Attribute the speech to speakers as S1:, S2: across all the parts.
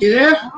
S1: You there?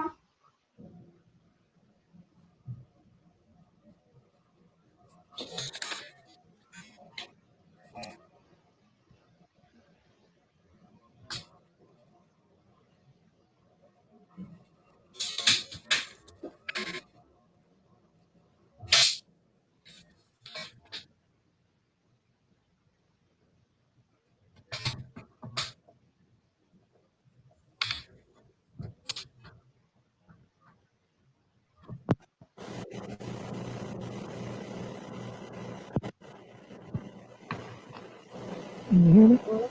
S2: Can you hear me? No.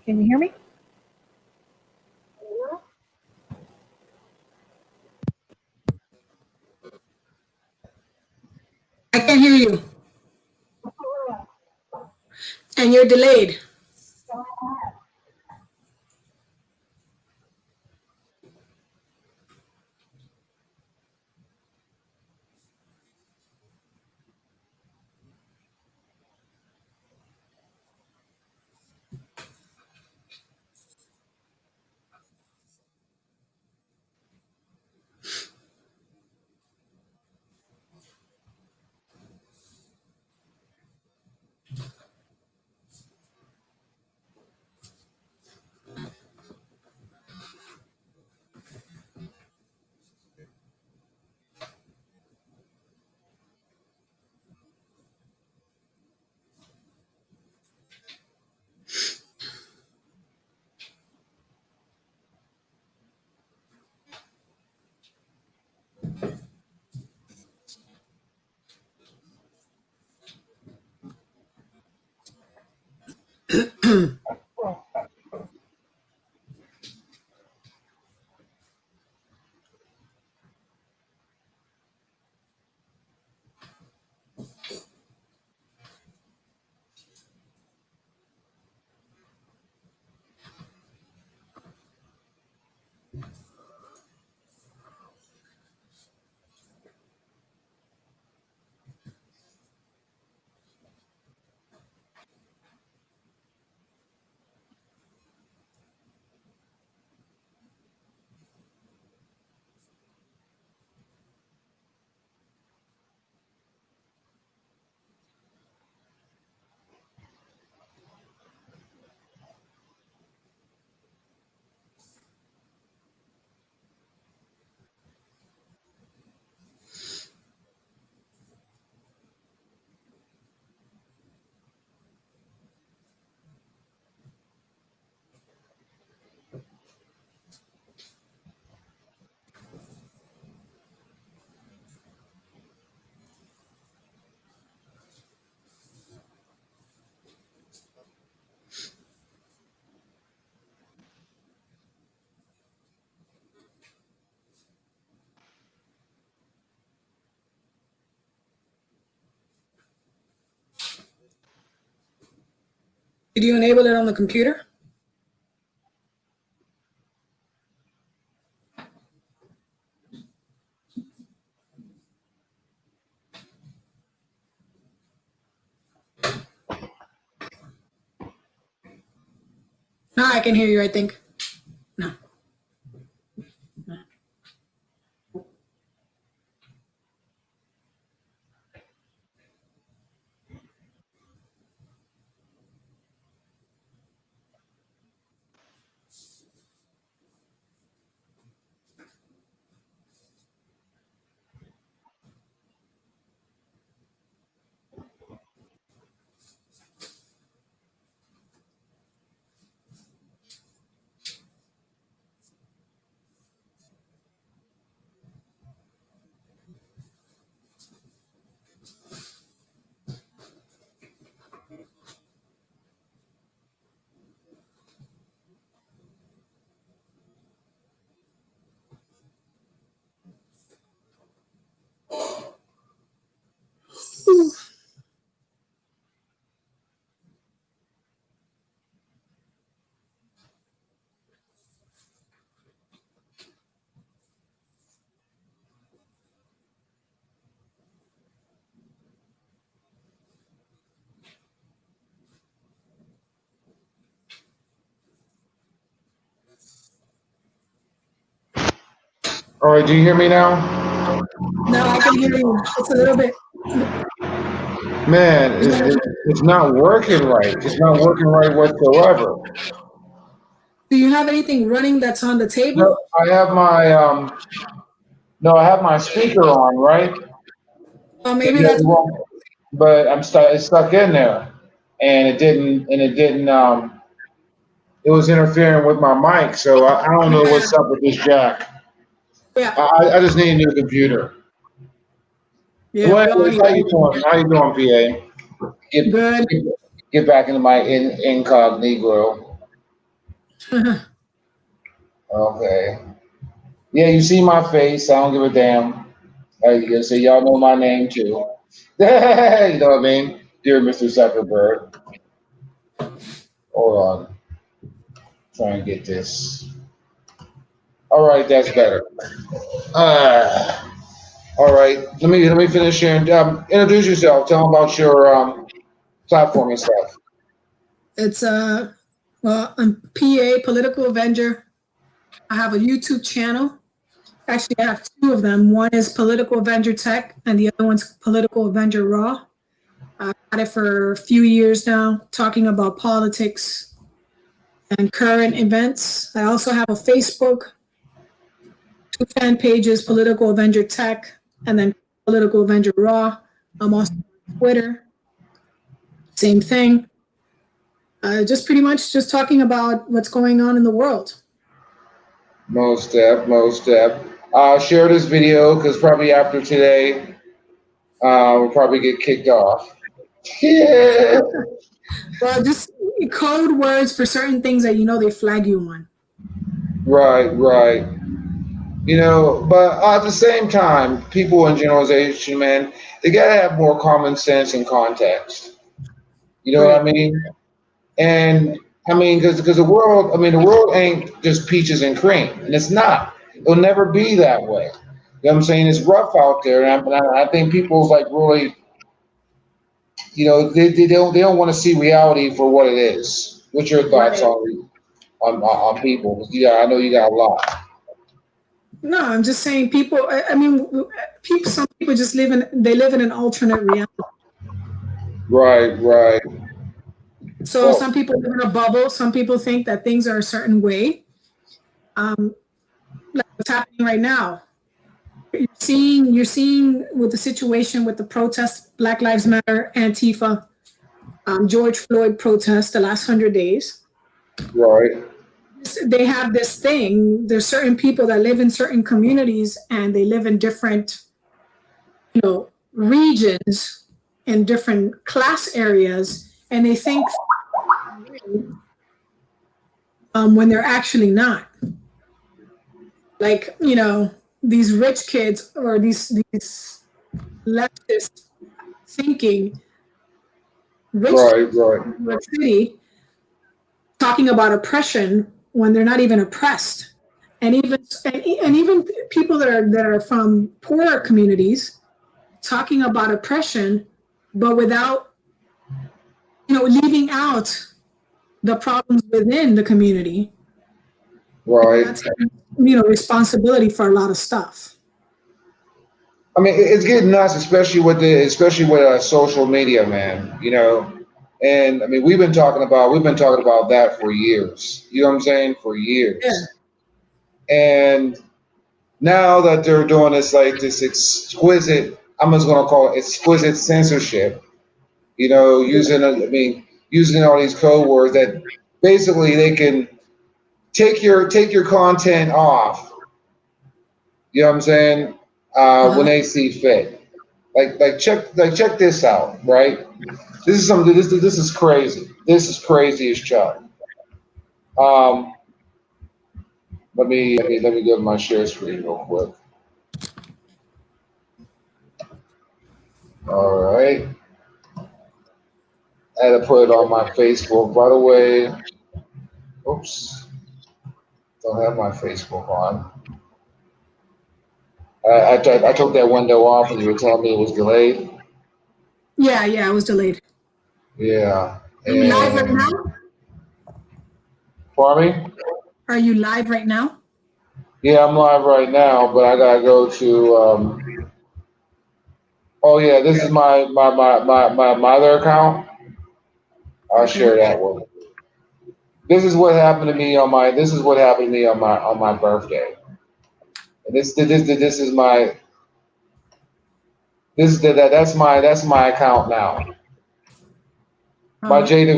S2: Can you hear me?
S1: I can't hear you. And you're delayed. Did you enable it on the computer? No, I can hear you, I think. No.
S3: All right, do you hear me now?
S1: No, I can hear you. It's a little bit.
S3: Man, it's not working right. It's not working right whatsoever.
S1: Do you have anything running that's on the
S3: No,
S1: table?
S3: I have my no, I have my speaker on, right?
S1: Or
S3: And
S1: maybe
S3: it
S1: that's.
S3: won't- but I'm stuck. It's stuck in there, and it didn't. And it didn't. It was interfering with my mic, so I don't know
S1: Yeah,
S3: what's up with this jack.
S1: yeah,
S3: I just need a new computer.
S1: yeah.
S3: Well,
S1: We all
S3: anyways,
S1: need.
S3: how you doing? How you doing, PA?
S1: Good.
S3: Get, get back into my incognito. Okay. Yeah, you see my face. I don't give a damn. So y'all know my name too. You know what I mean? Dear Mr. Zuckerberg. Hold on. Try and get this. All right, that's better. Uh, all right. Let me finish here and introduce yourself. Tell them about your platform and stuff.
S1: It's well, I'm PA, Political Avenger. I have a YouTube channel. Actually, I have two of them. One is Political Avenger Tech, and the other one's Political Avenger Raw. I've had it for a few years now, talking about politics and current events. I also have a Facebook, two fan pages, Political Avenger Tech, and then Political Avenger Raw. I'm also on Twitter, same thing. Just pretty much just talking about what's going on in the world.
S3: Most step, most step. Share this video because probably after today, we'll probably get kicked off. Yeah.
S1: Well, just code words for certain things that you know they flag you on.
S3: Right, right. You know, but at the same time, people in generalization, man, they gotta have more common sense and context. You know what I
S1: Right.
S3: mean? And I mean, because the world, I mean, the world ain't just peaches and cream, and it's not. It'll never be that way. You know what I'm saying? It's rough out there, and I think people's like really, you know, they don't want to see reality for what it is. What's your thoughts
S1: Right.
S3: on people? 'Cause, yeah, I know you got a lot.
S1: No, I'm just saying people, I mean, people, some people just they live in an alternate reality.
S3: Right, right.
S1: So
S3: Well,
S1: some people live in a bubble. Some people think that things are a certain way. Um, like what's happening right now. You're seeing with the situation with the protests, Black Lives Matter, Antifa, George Floyd protests the last 100 days.
S3: right,
S1: They have this thing. There's certain people that live in certain communities and they live in different, regions in different class areas, and they think when they're actually not. Like, these rich kids or these leftist thinking rich kids
S3: right, right,
S1: in New York City talking about oppression when they're not even oppressed. And even people that are from poorer communities talking about oppression, but without leaving out the problems within the community.
S3: right.
S1: That's responsibility for a lot of stuff.
S3: I mean, it's getting nuts, especially with social media, man. You know, and I mean, we've been talking about that for years. You know what I'm saying? For
S1: Yeah.
S3: years. And now that they're doing this exquisite, I'm just gonna call it exquisite censorship. You know, using all these code words that basically they can take your content off. You know what I'm saying? When
S1: Uh-huh.
S3: they see fit. Check this out, right? This is something. This is crazy. This is crazy as chuck. Um, let me go to my share screen real quick. All right, I had to put it on my Facebook. By the way, oops, don't have my Facebook on. I took that window off, and you were telling me it was delayed.
S1: Yeah, I was delayed.
S3: Yeah,
S1: Are you live right
S3: and
S1: now?
S3: for me,
S1: Are you live right now?
S3: Yeah, I'm live right now, but I gotta go to. Oh yeah, this is my other account. I'll
S1: Okay.
S3: share that one. This is what happened to me on my. This is what happened to me on my birthday. And this is my. This is that's my account now.
S1: Uh,
S3: My J Da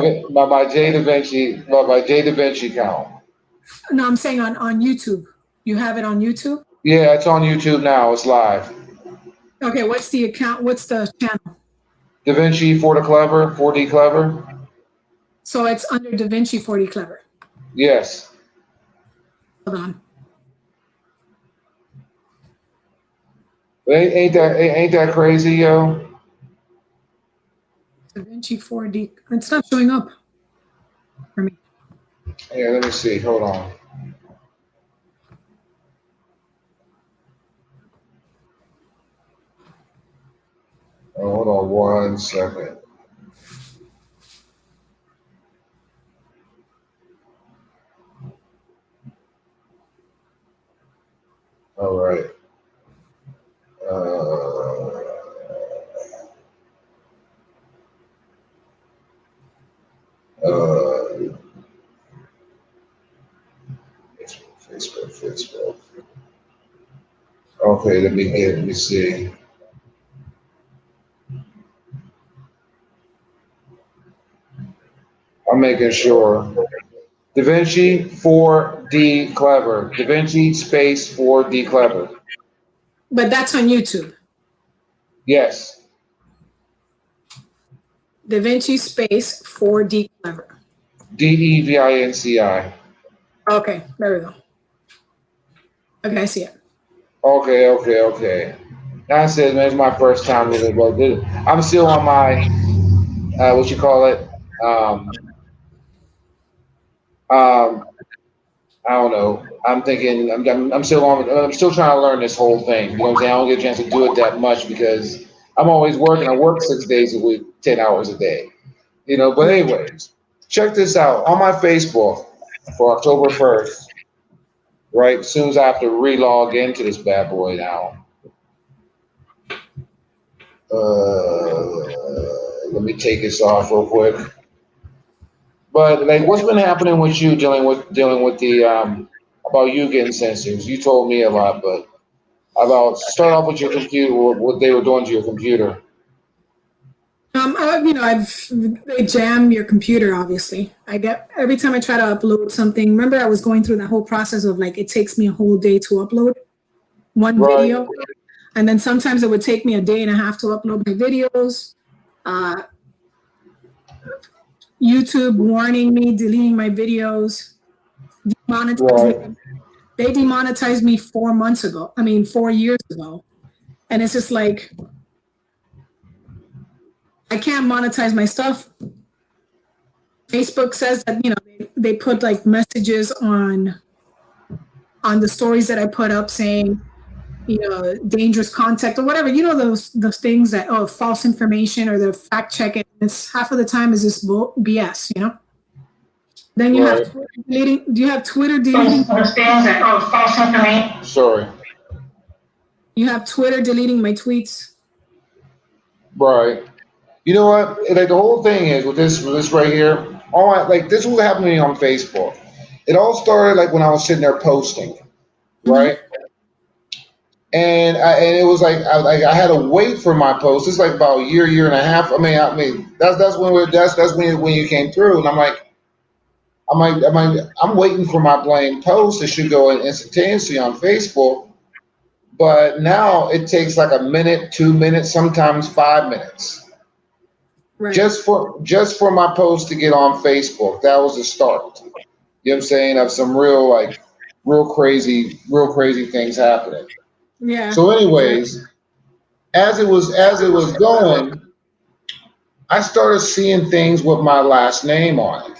S3: Vinci my J Da Vinci account.
S1: no, I'm saying on YouTube. You have it on YouTube?
S3: Yeah, it's on YouTube now. It's live.
S1: Okay, what's the account? What's the channel?
S3: Da Vinci for the clever, 4D clever.
S1: So it's under DaVinci 40 Clever.
S3: Yes.
S1: Hold on.
S3: Ain't that crazy, yo?
S1: DaVinci 4D. It's not showing up for me.
S3: Yeah, let me see. Hold on. Oh, hold on 1 second. All right. Uh, uh, Facebook. Okay, let me see. I'm making sure. Da Vinci 4D clever. Da Vinci space 4D clever.
S1: But that's on YouTube.
S3: Yes.
S1: DaVinci space 4D Clever.
S3: DEVINCI.
S1: Okay, there we go. Okay, I see it.
S3: Okay. That's it, man. It's my first time with it. Well, I'm still on my what you call it? Um, um, I don't know. I'm thinking. I'm still on. I'm still trying to learn this whole thing. You know what I'm saying? I don't get a chance to do it that much because I'm always working. I work 6 days a week, 10 hours a day. You know. But
S1: Right.
S3: anyways, check this out on my Facebook for October 1st. Right, as soon as I have to re-log into this bad boy now. Let me take this off real quick. But like, what's been happening with you dealing with the about you getting sensors? You told me a lot, but about start off with your computer, what they were doing to your computer.
S1: I've they jam your computer. Obviously, I get every time I try to upload something. Remember, I was going through that whole process of like it takes me a whole day to upload one
S3: Right,
S1: video, and then sometimes it would take me a day and a half to upload my videos. Uh, YouTube warning me, deleting my videos, demonetize
S3: right,
S1: me. They demonetized me 4 months ago. I mean, 4 years ago, and it's just like I can't monetize my stuff. Facebook says that they put like messages on the stories that I put up saying dangerous content or whatever. Those things that false information or the fact check it. It's half of the time is just BS. Then you have
S3: right.
S1: Twitter deleting. Do you have Twitter deleting?
S3: Sorry.
S1: You have Twitter deleting my tweets.
S3: Right. You know what? Like the whole thing is with this right here. Like this was happening to me on Facebook. It all started like when I was sitting there posting,
S1: Mm-hmm.
S3: right? And it was I had to wait for my post. It's like about a year and a half. I mean that's when you came through, and I'm waiting for my blame post. It should go in instantaneously on Facebook, but now it takes like a minute, 2 minutes, sometimes 5 minutes
S1: Right.
S3: just for my post to get on Facebook. That was the start. You know what I'm saying? Of some real crazy things happening.
S1: Yeah.
S3: So,
S1: Exactly.
S3: anyways, as it was going, I started seeing things with my last name on it.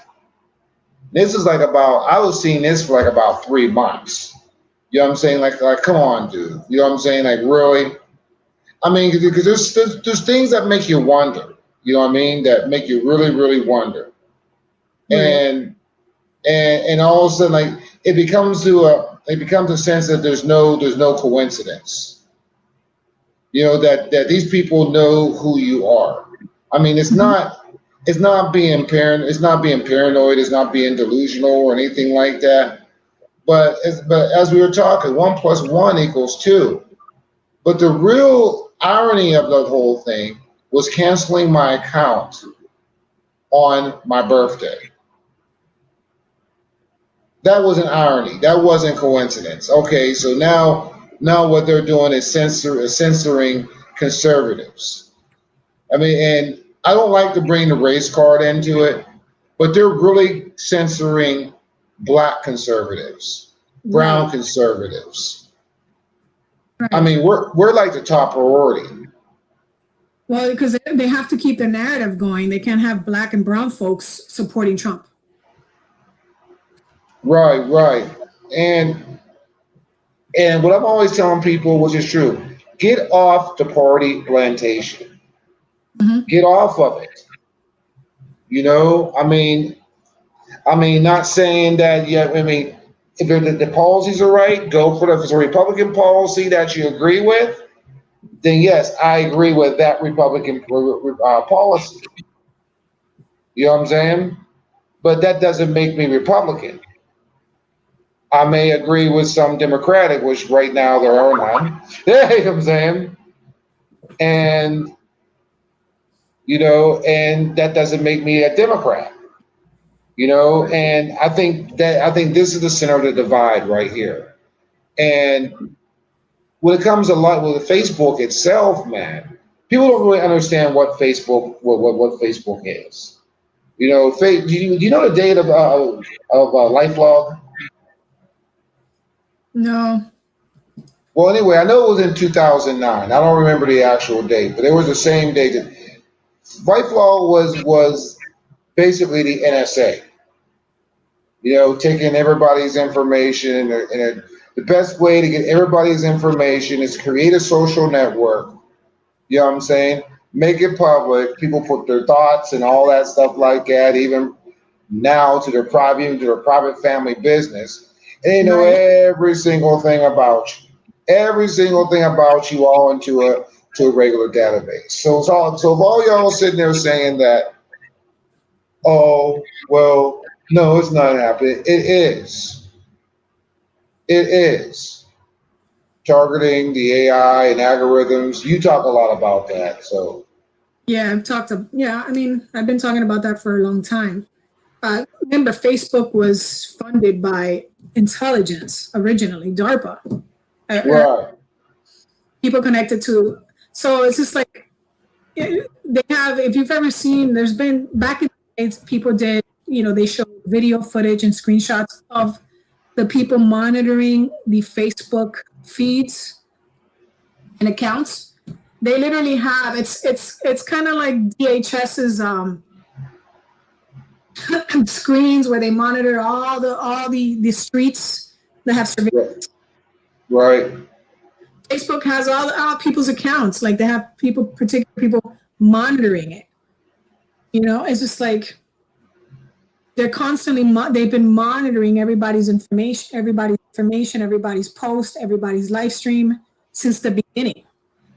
S3: This is like about I was seeing this for like about 3 months. You know what I'm saying? Like come on, dude. You know what I'm saying? Like really? I mean, because there's things that make you wonder. You know what I mean? That make you really wonder.
S1: Right.
S3: And and all of a sudden, like it becomes to a it becomes a sense that there's no coincidence. You know that these people know who you are. I mean, it's not being it's not being paranoid, it's not being delusional or anything like that. But as we were talking, 1 + 1 = 2. But the real irony of the whole thing was canceling my account on my birthday. That was an irony. That wasn't coincidence. Okay, so now what they're doing is censoring conservatives. I mean, and I don't like to bring the race card into it, but they're really censoring black conservatives, brown
S1: Right.
S3: conservatives. I
S1: Right.
S3: mean, we're like the top priority.
S1: Well, because they have to keep the narrative going. They can't have black and brown folks supporting Trump.
S3: Right, right. And and what I'm always telling people, which is true, get off the party plantation.
S1: Hmm.
S3: Get off of it. You know, not saying that. Yeah, I mean, if the policies are right, go for it. If it's a Republican policy that you agree with, then yes, I agree with that Republican policy. You know what I'm saying? But that doesn't make me Republican. I may agree with some Democratic, which right now there are none. You know what I'm saying? And and that doesn't make me a Democrat. And I think this is the center of the divide right here. And when it comes to with Facebook itself, man, people don't really understand what what Facebook is. Do you know the date of LifeLog?
S1: No.
S3: Well, anyway, I know it was in 2009. I don't remember the actual date, but it was the same date that LifeLog was basically the NSA. Taking everybody's information, the best way to get everybody's information is create a social network. You know what I'm saying? Make it public. People put their thoughts and all that stuff like that, even now even to their private family business. And they know
S1: Right.
S3: every single thing about you. Every single thing about you all into a regular database. So if all y'all sitting there saying that, oh, well, no, it's not happening. It is. It is. Targeting the AI and algorithms. You talk a lot about that. So
S1: Yeah, I mean, I've been talking about that for a long time. Remember, Facebook was funded by intelligence originally, DARPA.
S3: right,
S1: People connected to, so it's just like they have. If you've ever seen, there's been back in the days, people did. They showed video footage and screenshots of the people monitoring the Facebook feeds and accounts. They literally have it's kind of like DHS's screens where they monitor all the streets that have surveillance.
S3: right,
S1: Facebook has all people's accounts. Like they have particular people monitoring it. It's just like they're constantly they've been monitoring everybody's post, everybody's live stream since the beginning.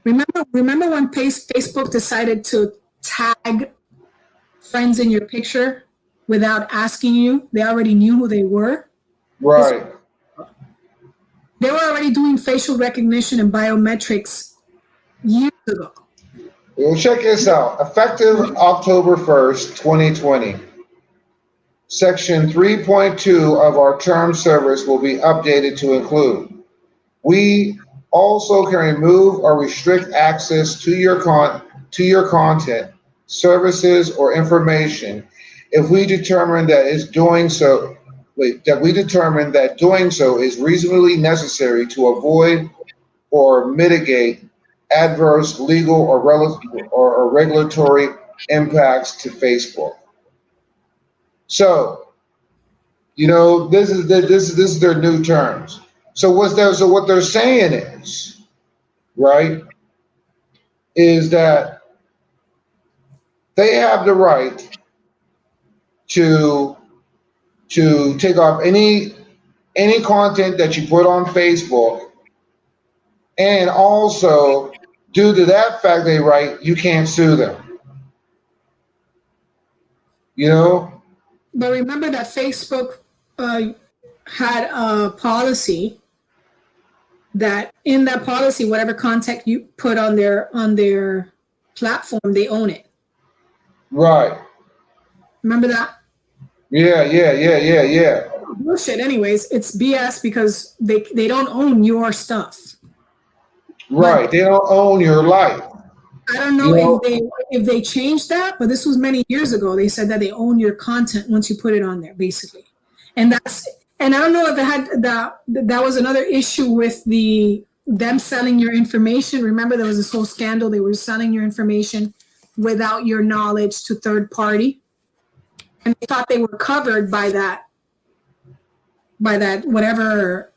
S1: Remember when Facebook decided to tag friends in your picture without asking you? They already knew who they were.
S3: right.
S1: They were already doing facial recognition and biometrics years ago.
S3: Well, check this out. Effective October 1st, 2020, Section 3.2 of our term service will be updated to include: we also can remove or restrict access to your content, services, or information if we determine that doing so is reasonably necessary to avoid or mitigate adverse legal or regulatory impacts to Facebook. So, this is their new terms. So what they're saying is, right, is that they have the right to take off any content that you put on Facebook, and also due to that fact they write, you can't sue them. You know?
S1: But remember that Facebook had a policy that in that policy, whatever content you put on their platform, they own it.
S3: Right.
S1: Remember that?
S3: Yeah.
S1: Bullshit. Anyways, it's BS because they don't own your stuff.
S3: Right.
S1: But
S3: they don't own your life.
S1: I don't know, if they changed that, but this was many years ago. They said that they own your content once you put it on there, basically. And I don't know if it had that was another issue with them selling your information. Remember, there was this whole scandal. They were selling your information without your knowledge to third party, and they thought they were covered by that whatever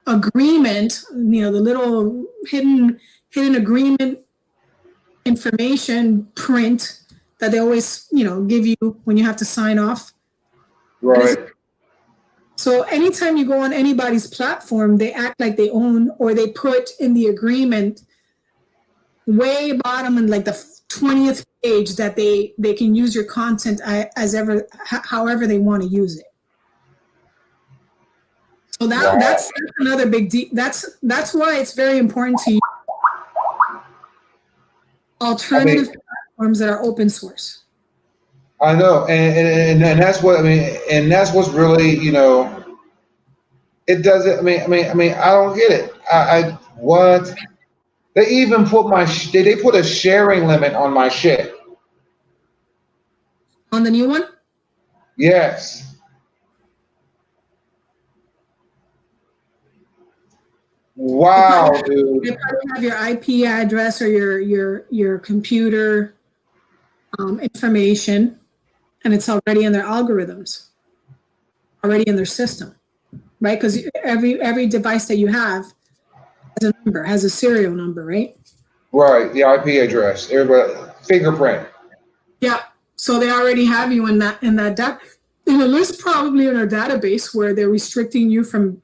S1: agreement. The little hidden agreement information print that they always give you when you have to sign off.
S3: Right.
S1: So anytime you go on anybody's platform, they act like they own, or they put in the agreement way bottom in like the 20th page that they can use your content however they want to use it. So that's another big deal. That's why it's very important to use alternative platforms that are open source.
S3: I know, and that's what I mean, and that's what's really, it doesn't. I don't get it. I what they even put they put a sharing limit on my shit.
S1: On the new one?
S3: Yes. Wow, dude.
S1: You probably have your IP address or your computer information, and it's already in their algorithms, already in their system, right? Because every device that you have has a number, has a serial number, right?
S3: Right, the IP address, everybody, fingerprint.
S1: Yeah. So they already have you in that in a list, probably in a database where they're restricting you from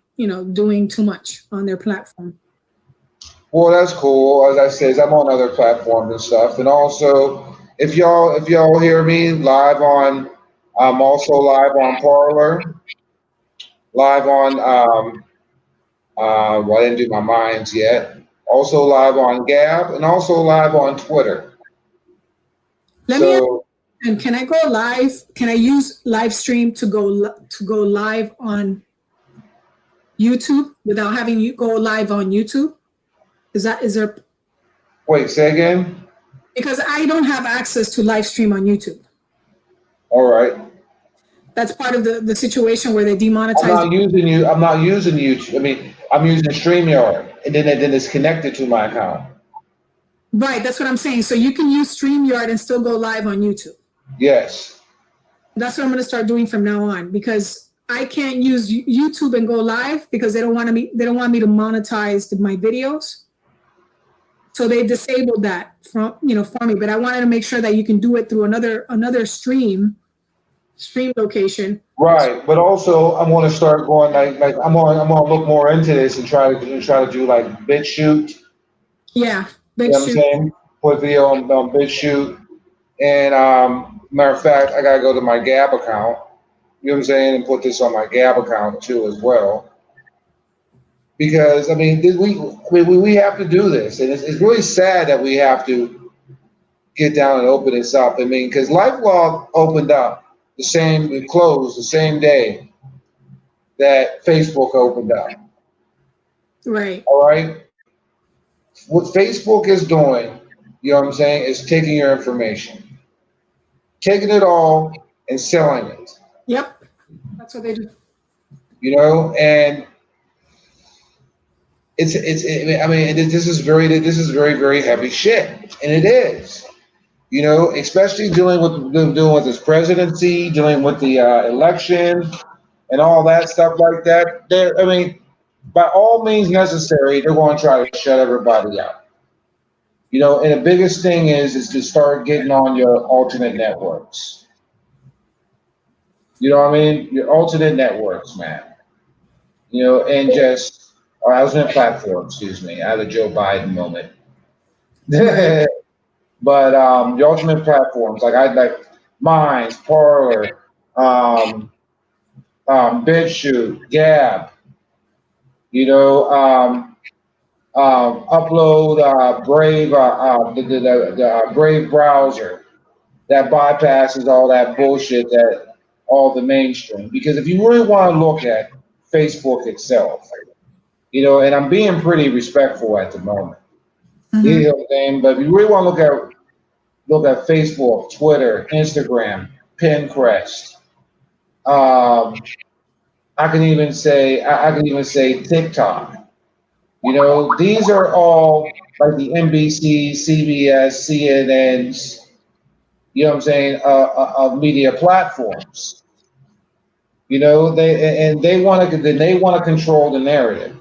S1: doing too much on their platform.
S3: Well, that's cool. As I said, I'm on other platforms and stuff, and also if y'all hear me live on, I'm also live on Parlor, live on well, I didn't do my minds yet. Also live on Gab, and also live on Twitter.
S1: Let me ask, and can I go live? Can I use live stream to go live on YouTube without having you go live on YouTube? Is there?
S3: Wait, say again?
S1: Because I don't have access to live stream on YouTube.
S3: All right.
S1: That's part of the situation where they demonetize.
S3: I'm not using YouTube. I'm using StreamYard, and then it's connected to my account.
S1: Right, that's what I'm saying. So you can use StreamYard and still go live on YouTube.
S3: Yes.
S1: That's what I'm going to start doing from now on, because I can't use YouTube and go live because they don't want me to monetize my videos. So they disabled that for me. But I wanted to make sure that you can do it through another stream location.
S3: Right, but also I'm going to start going like I'm going to look more into this and try to do like BitChute.
S1: Yeah, BitChute.
S3: You know what I'm saying? Put video on BitChute, and matter of fact, I gotta go to my Gab account. You know what I'm saying, and put this on my Gab account too as well. Because we have to do this, and it's really sad that we have to get down and open this up. Because LifeLog opened up it closed the same day that Facebook opened up.
S1: Right.
S3: All right. What Facebook is doing, you know what I'm saying, is taking your information, taking it all and selling it.
S1: Yep. That's what they do.
S3: And this is very, very heavy shit, and it is. Especially dealing with this presidency, dealing with the election, and all that stuff like that. By all means necessary, they're going to try to shut everybody out. And the biggest thing is to start getting on your alternate networks. You know what I mean? Your alternate networks, man. and just, or alternate platform, excuse me. I had a Joe Biden moment.
S1: Right.
S3: But the ultimate platforms, like I like Minds, Parlor, um, BitChute, Gab, upload Brave, the Brave browser that bypasses all that bullshit that all the mainstream. Because if you really want to look at Facebook itself, and I'm being pretty respectful at the moment, you
S1: Hmm.
S3: know what I'm saying? But if you really want to look at Facebook, Twitter, Instagram, Pinterest, um, I can even say TikTok. These are all like the NBC, CBS, CNNs. You know what I'm saying? Of media platforms. They want to control the narrative.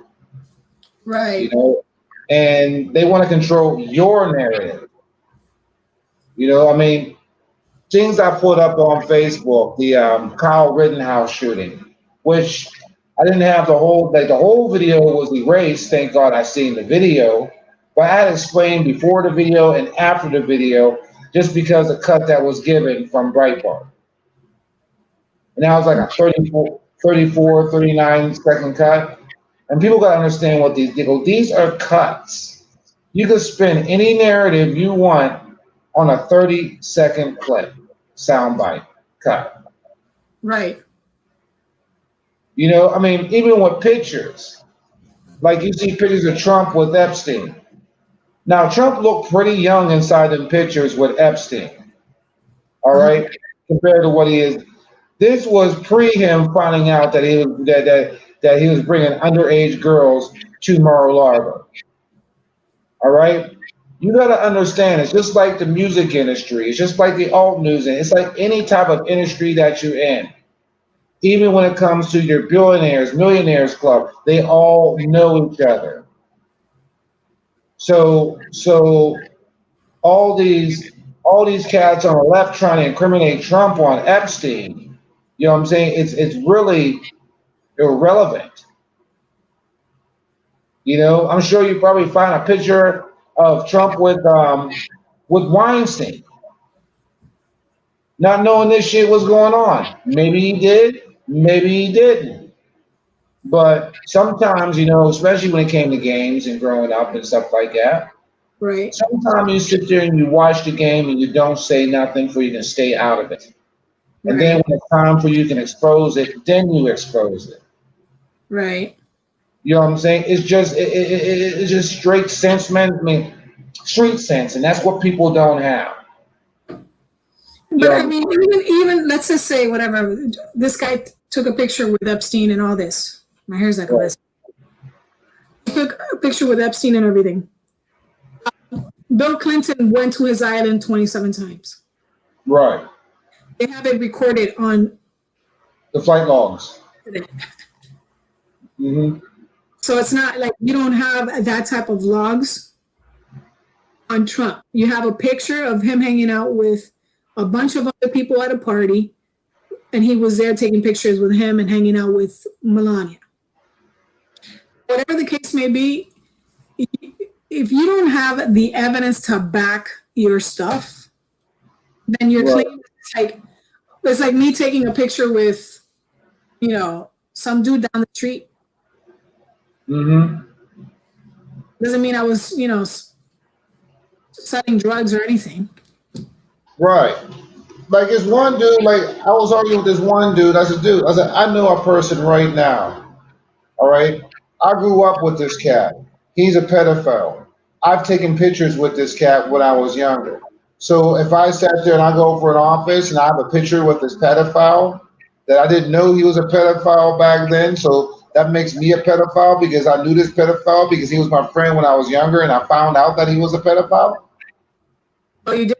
S3: You
S1: Right.
S3: know, and they want to control your narrative. I mean, things I put up on Facebook, the Kyle Rittenhouse shooting, which I didn't have the whole video was erased. Thank God I seen the video, but I had explained before the video and after the video, just because the cut that was given from Breitbart, and that was like a 34, 39 second cut, and people got to understand what these are cuts. You could spin any narrative you want on a 30-second clip, soundbite cut.
S1: Right.
S3: I mean, even with pictures, like you see pictures of Trump with Epstein. Now, Trump looked pretty young inside them pictures with Epstein, all
S1: Uh-huh.
S3: right, compared to what he is. This was pre him finding out that he was bringing underage girls to Mar-a-Lago, all right. You got to understand, it's just like the music industry. It's just like the alt news. And it's like any type of industry that you're in. Even when it comes to your billionaires, millionaires club, they all know each other. So all these cats on the left trying to incriminate Trump on Epstein, you know what I'm saying? It's really irrelevant. I'm sure you probably find a picture of Trump with Weinstein, not knowing this shit was going on. Maybe he did, maybe he didn't. But sometimes, especially when it came to games and growing up and stuff like that,
S1: Right.
S3: sometimes you sit there and you watch the game and you don't say nothing for you can stay out of it. And then
S1: Right.
S3: when it's time for you can expose it, then you expose it.
S1: Right.
S3: You know what I'm saying? It's just straight sense, man. I mean, street sense, and that's what people don't have. You
S1: But I
S3: know,
S1: mean, even let's just say whatever. This guy took a picture with Epstein and all this. My hair's like a mess. He took a picture with Epstein and everything. Bill Clinton went to his island 27 times.
S3: right.
S1: They have it recorded on
S3: The flight logs.
S1: internet.
S3: Hmm.
S1: So it's not like you don't have that type of logs on Trump. You have a picture of him hanging out with a bunch of other people at a party, and he was there taking pictures with him and hanging out with Melania. Whatever the case may be, if you don't have the evidence to back your stuff, then your
S3: Right.
S1: claim is like it's like me taking a picture with, some dude down the street.
S3: Hmm.
S1: Doesn't mean I was, selling drugs or anything.
S3: Right. Like this one dude, like I was arguing with this one dude. I said, dude, I know a person right now. All right. I grew up with this cat. He's a pedophile. I've taken pictures with this cat when I was younger. So if I sat there and I go for an office and I have a picture with this pedophile that I didn't know he was a pedophile back then, so that makes me a pedophile because I knew this pedophile because he was my friend when I was younger and I found out that he was a pedophile.
S1: Oh, you did?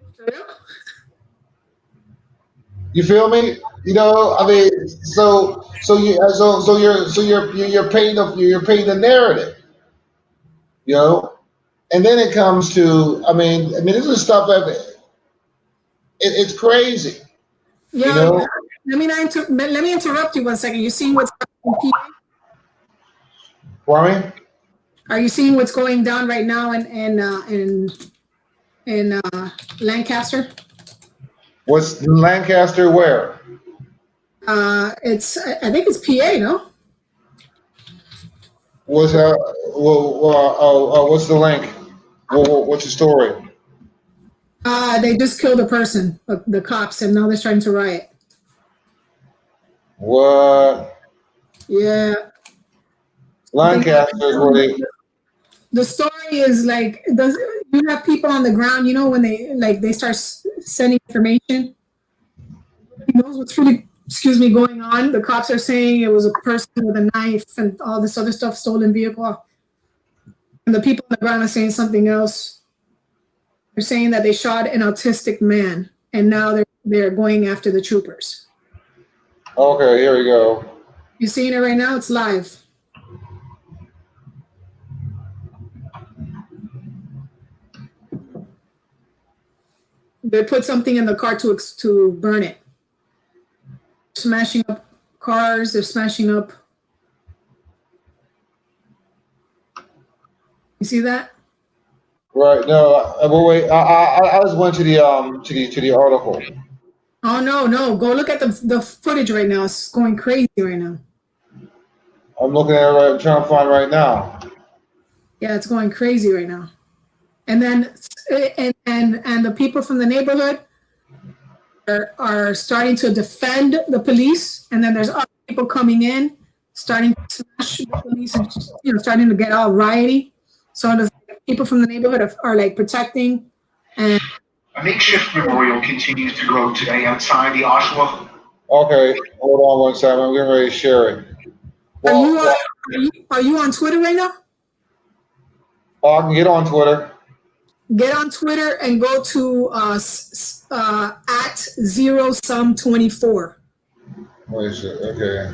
S3: You feel me? I mean, so you're painting the narrative, you know, and then it comes to, I mean, this is stuff that it's crazy, you
S1: Yeah.
S3: know.
S1: Let me interrupt you 1 second. You seen what's happening in PA?
S3: Kwame?
S1: Are you seeing what's going down right now in Lancaster?
S3: What's Lancaster where?
S1: I think it's PA, no?
S3: What's what's the link? What's the story?
S1: They just killed a person, the cops, and now they're starting to riot.
S3: What?
S1: Yeah.
S3: Lancaster is where they.
S1: The story is like, you have people on the ground, you know, when they start sending information. Nobody knows what's really, going on. The cops are saying it was a person with a knife and all this other stuff, stolen vehicle. And the people on the ground are saying something else. They're saying that they shot an autistic man, and now they're going after the troopers.
S3: Okay, here we go.
S1: You seeing it right now? It's live. They put something in the car to burn it. Smashing up cars. They're smashing up. You see that?
S3: Right. No. But wait. I just went to the article.
S1: Oh no! Go look at the footage right now. It's going crazy right now.
S3: I'm looking at it right. I'm trying to find right now.
S1: Yeah, it's going crazy right now. And then and the people from the neighborhood are starting to defend the police, and then there's other people coming in, starting to smash the police, and starting to get all rioty. So the people from the neighborhood are like protecting. And
S4: a makeshift memorial continues to grow today outside the Oshawa.
S3: Okay, hold on one second. I'm getting ready to share it. Well,
S1: are you on Twitter right now?
S3: I can get on Twitter.
S1: Get on Twitter and go to at 0sum24.
S3: Wait a second. Okay.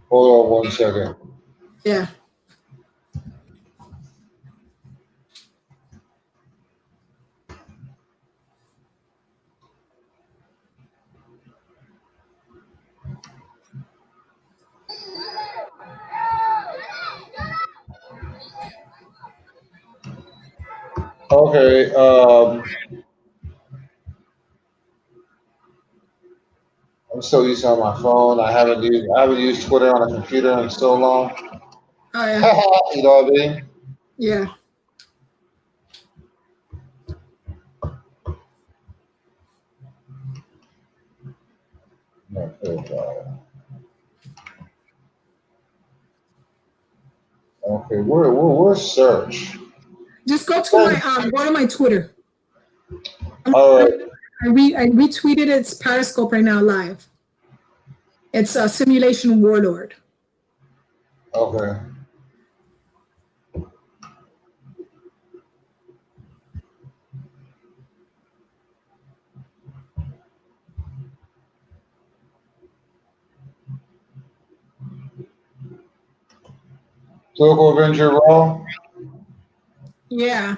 S3: Hold on one second.
S1: Yeah.
S3: Okay. I'm still using on my phone. I haven't used Twitter on a computer in so long.
S1: Oh yeah.
S3: You know what I mean?
S1: Yeah.
S3: Okay, where's search?
S1: Just go to my Twitter.
S3: All right.
S1: I retweeted it. It's Periscope right now live. It's a simulation warlord.
S3: Okay. Political Avenger Raw.
S1: Yeah.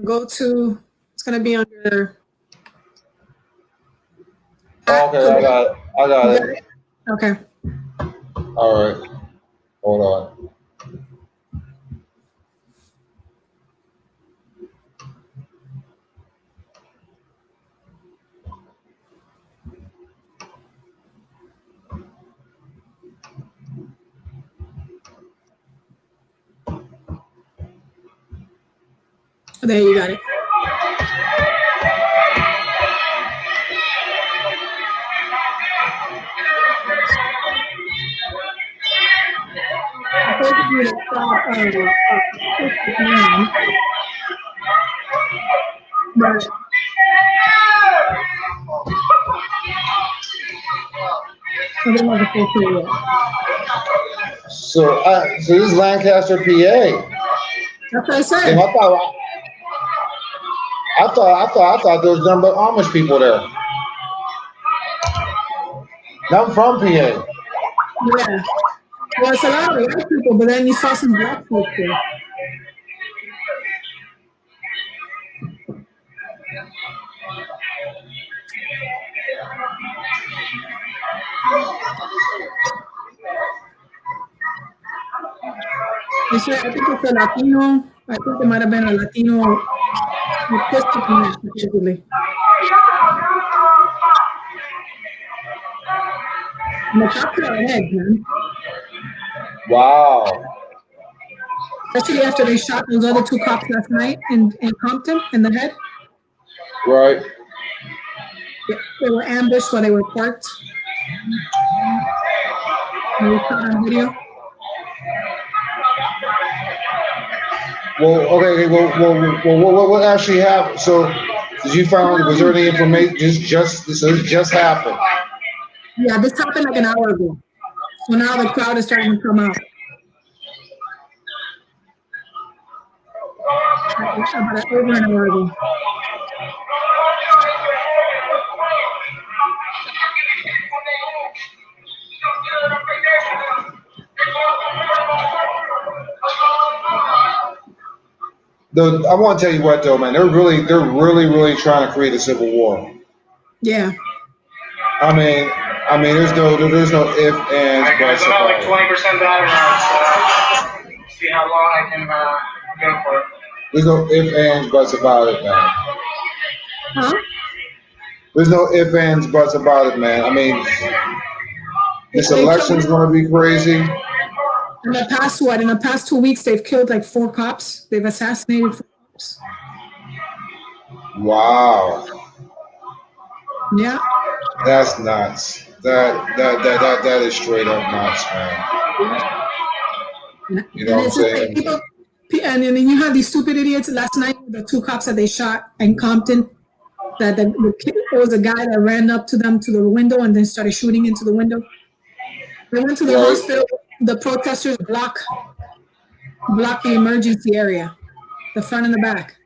S1: Go to. It's gonna be under.
S3: Okay, I got it.
S1: Okay.
S3: All right. Hold on.
S1: There you got it. But
S3: So this is Lancaster, PA.
S1: that's what I said.
S3: Damn, I thought there was nothing but Amish people there. I'm from PA.
S1: Yeah. Well, it's a lot of white people, but then you saw some black folks there. They said, I think it's a Latino. I think it might have been a Latino autistic man, supposedly. And the cops are ahead, man.
S3: Wow.
S1: Especially after they shot those other two cops last night in Compton in the head.
S3: Right.
S1: Yeah, they were ambushed while they were parked. And they shot on video.
S3: Well, okay. Well, what actually happened? So, did you find? Was there any information? This just happened.
S1: Yeah, this happened like an hour ago. So now the crowd is starting to come out. About over an hour ago.
S3: Though I want to tell you what, though, man, they're really trying to create a civil war.
S1: Yeah.
S3: I mean, there's no if, ands, buts
S4: I'm
S3: about
S4: at
S3: it.
S4: like 20% battery now, so see how long I can go for it.
S3: There's no if, ands, buts about it, man.
S1: Huh?
S3: There's no if, ands, buts about it, man. I mean, this election's going to be crazy.
S1: In the past 2 weeks, they've killed like 4 cops. They've assassinated 4 cops.
S3: Wow,
S1: Yeah.
S3: that's nuts. That is straight up nuts, man. You know what I'm saying?
S1: And then you have these stupid idiots. Last night, the 2 cops that they shot in Compton, that there was a guy that ran up to them to the window and then started shooting into the window. They went to the hospital. The protesters blocked the emergency area, the front and the back.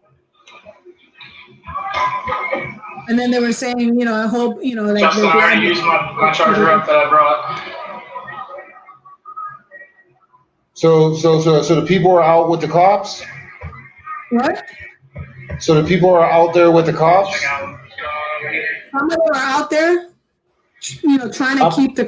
S1: And then they were saying, I hope, like
S4: Justin, I already used my charger up that I brought.
S3: So the people are out with the cops.
S1: What?
S3: So the people are out there with the cops.
S1: Some of them are out there, trying to keep the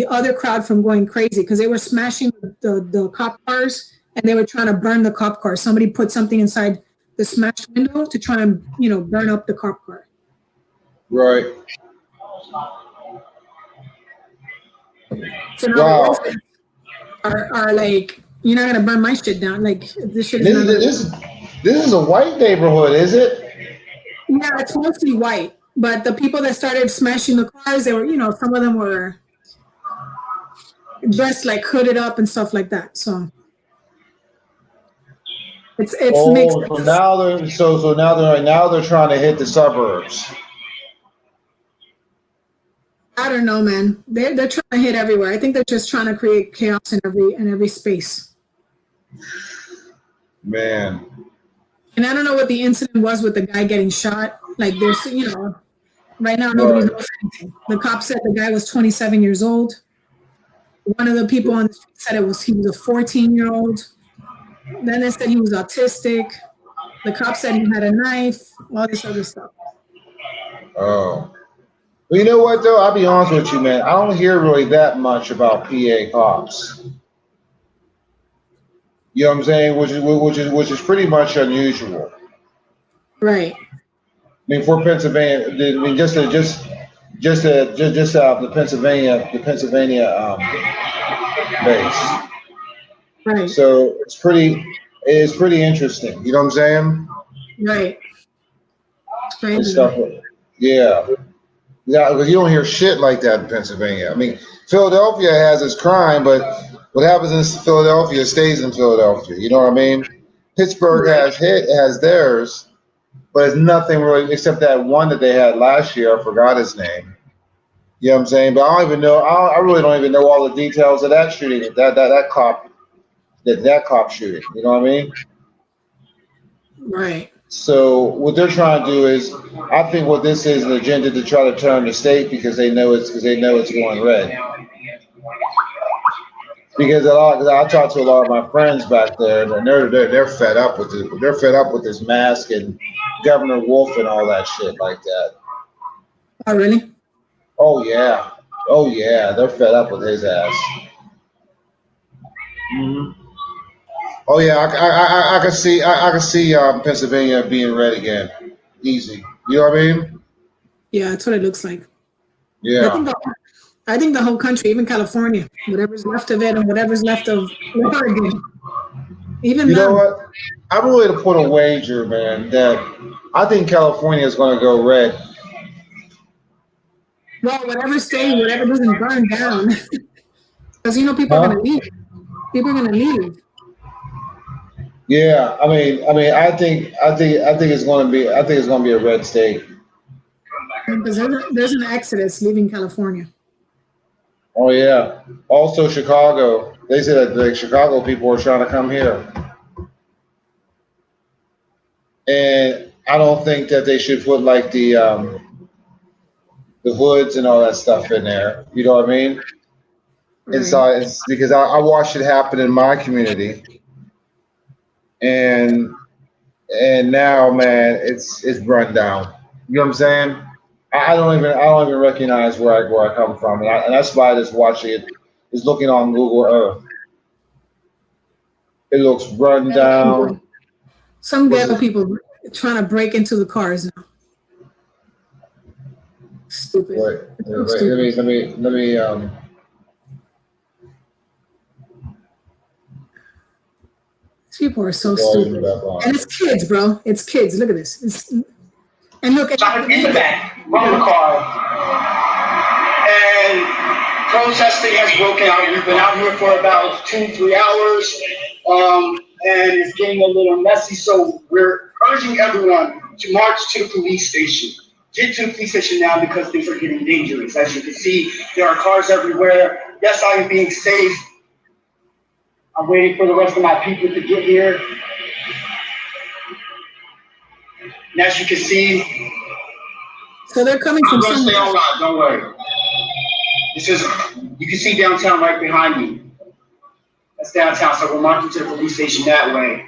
S1: other crowd from going crazy, because they were smashing the cop cars and they were trying to burn the cop car. Somebody put something inside the smashed window to try and, burn up the cop car.
S3: Right.
S1: So now are like, you're not gonna burn my shit down. Like this shit is
S3: this is a white neighborhood, is it?
S1: Yeah, it's mostly white. But the people that started smashing the cars, they were, some of them were dressed like hooded up and stuff like that. So it's mixed.
S3: So now they're trying to hit the suburbs.
S1: I don't know, man. They're trying to hit everywhere. I think they're just trying to create chaos in every space.
S3: Man.
S1: And I don't know what the incident was with the guy getting shot. Like there's, right now nobody knows anything. The cop said the guy was 27 years old. One of the people on the street said he was a 14-year-old. Then they said he was autistic. The cop said he had a knife, all this other stuff.
S3: Oh. Well, you know what, though? I'll be honest with you, man. I don't hear really that much about PA cops. You know what I'm saying? Which is pretty much unusual.
S1: Right.
S3: I mean, for Pennsylvania, just the Pennsylvania base.
S1: Right.
S3: So it's pretty interesting. You know what I'm saying?
S1: Right. Crazy.
S3: Stuff. Yeah. Yeah, because you don't hear shit like that in Pennsylvania. I mean, Philadelphia has its crime, but what happens in Philadelphia stays in Philadelphia. You know what I mean? Pittsburgh has theirs, but it's nothing really except that one that they had last year. I forgot his name. You know what I'm saying? But I don't even know. I really don't even know all the details of that shooting. That cop shooting. You know what I mean?
S1: Right.
S3: So what they're trying to do is, I think what this is an agenda to try to turn the state because they know it's going red. Because I talked to a lot of my friends back there, and they're fed up with it. They're fed up with this mask and Governor Wolf and all that shit like that.
S1: Oh really?
S3: Oh yeah, they're fed up with his ass. Mm-hmm. Oh yeah, I can see I can see Pennsylvania being red again, easy. You know what I mean?
S1: Yeah, that's what it looks like. I think
S3: Yeah.
S1: the, I think the whole country, even California, whatever's left of it and whatever's left of Oregon, even
S3: You know
S1: them.
S3: what? I'm willing to put a wager, man, that I think California is going to go red.
S1: Well, whatever stays, whatever doesn't burn down, because people are
S3: Huh?
S1: gonna leave. People are gonna leave
S3: Yeah. I think it's going to be I think it's going to be a red state.
S1: because there's an exodus leaving California.
S3: Oh yeah. Also Chicago. They said that the Chicago people are trying to come here, and I don't think that they should put like the hoods and all that stuff in there. You know what I mean? And
S1: Right.
S3: so it's because I watched it happen in my community, and now, man, it's run down. You know what I'm saying? I don't even recognize where I come from, and that's why I just watching it. Is looking on Google Earth. It looks run
S1: Ghetto people,
S3: down.
S1: some
S3: What's
S1: ghetto
S3: it?
S1: people trying to break into the cars now. Stupid.
S3: Wait,
S1: It's so
S3: wait, wait.
S1: stupid.
S3: Let me.
S1: These people are so
S3: Volume
S1: stupid.
S3: back
S1: And
S3: on.
S1: it's kids, bro. It's kids. Look at this. And look at
S4: So I'm in the back of the car, and protesting has broken out. We've been out here for about 2, 3 hours, and it's getting a little messy. So we're urging everyone to march to the police station. Get to the police station now because things are getting dangerous. As you can see, there are cars everywhere. Yes, I am being safe. I'm waiting for the rest of my people to get here. And as you can see,
S1: so they're coming
S4: I'm
S1: from
S4: going to stay
S1: somewhere.
S4: on live. Don't worry. This is, you can see downtown right behind me. That's downtown, so we're marching to the police station that way.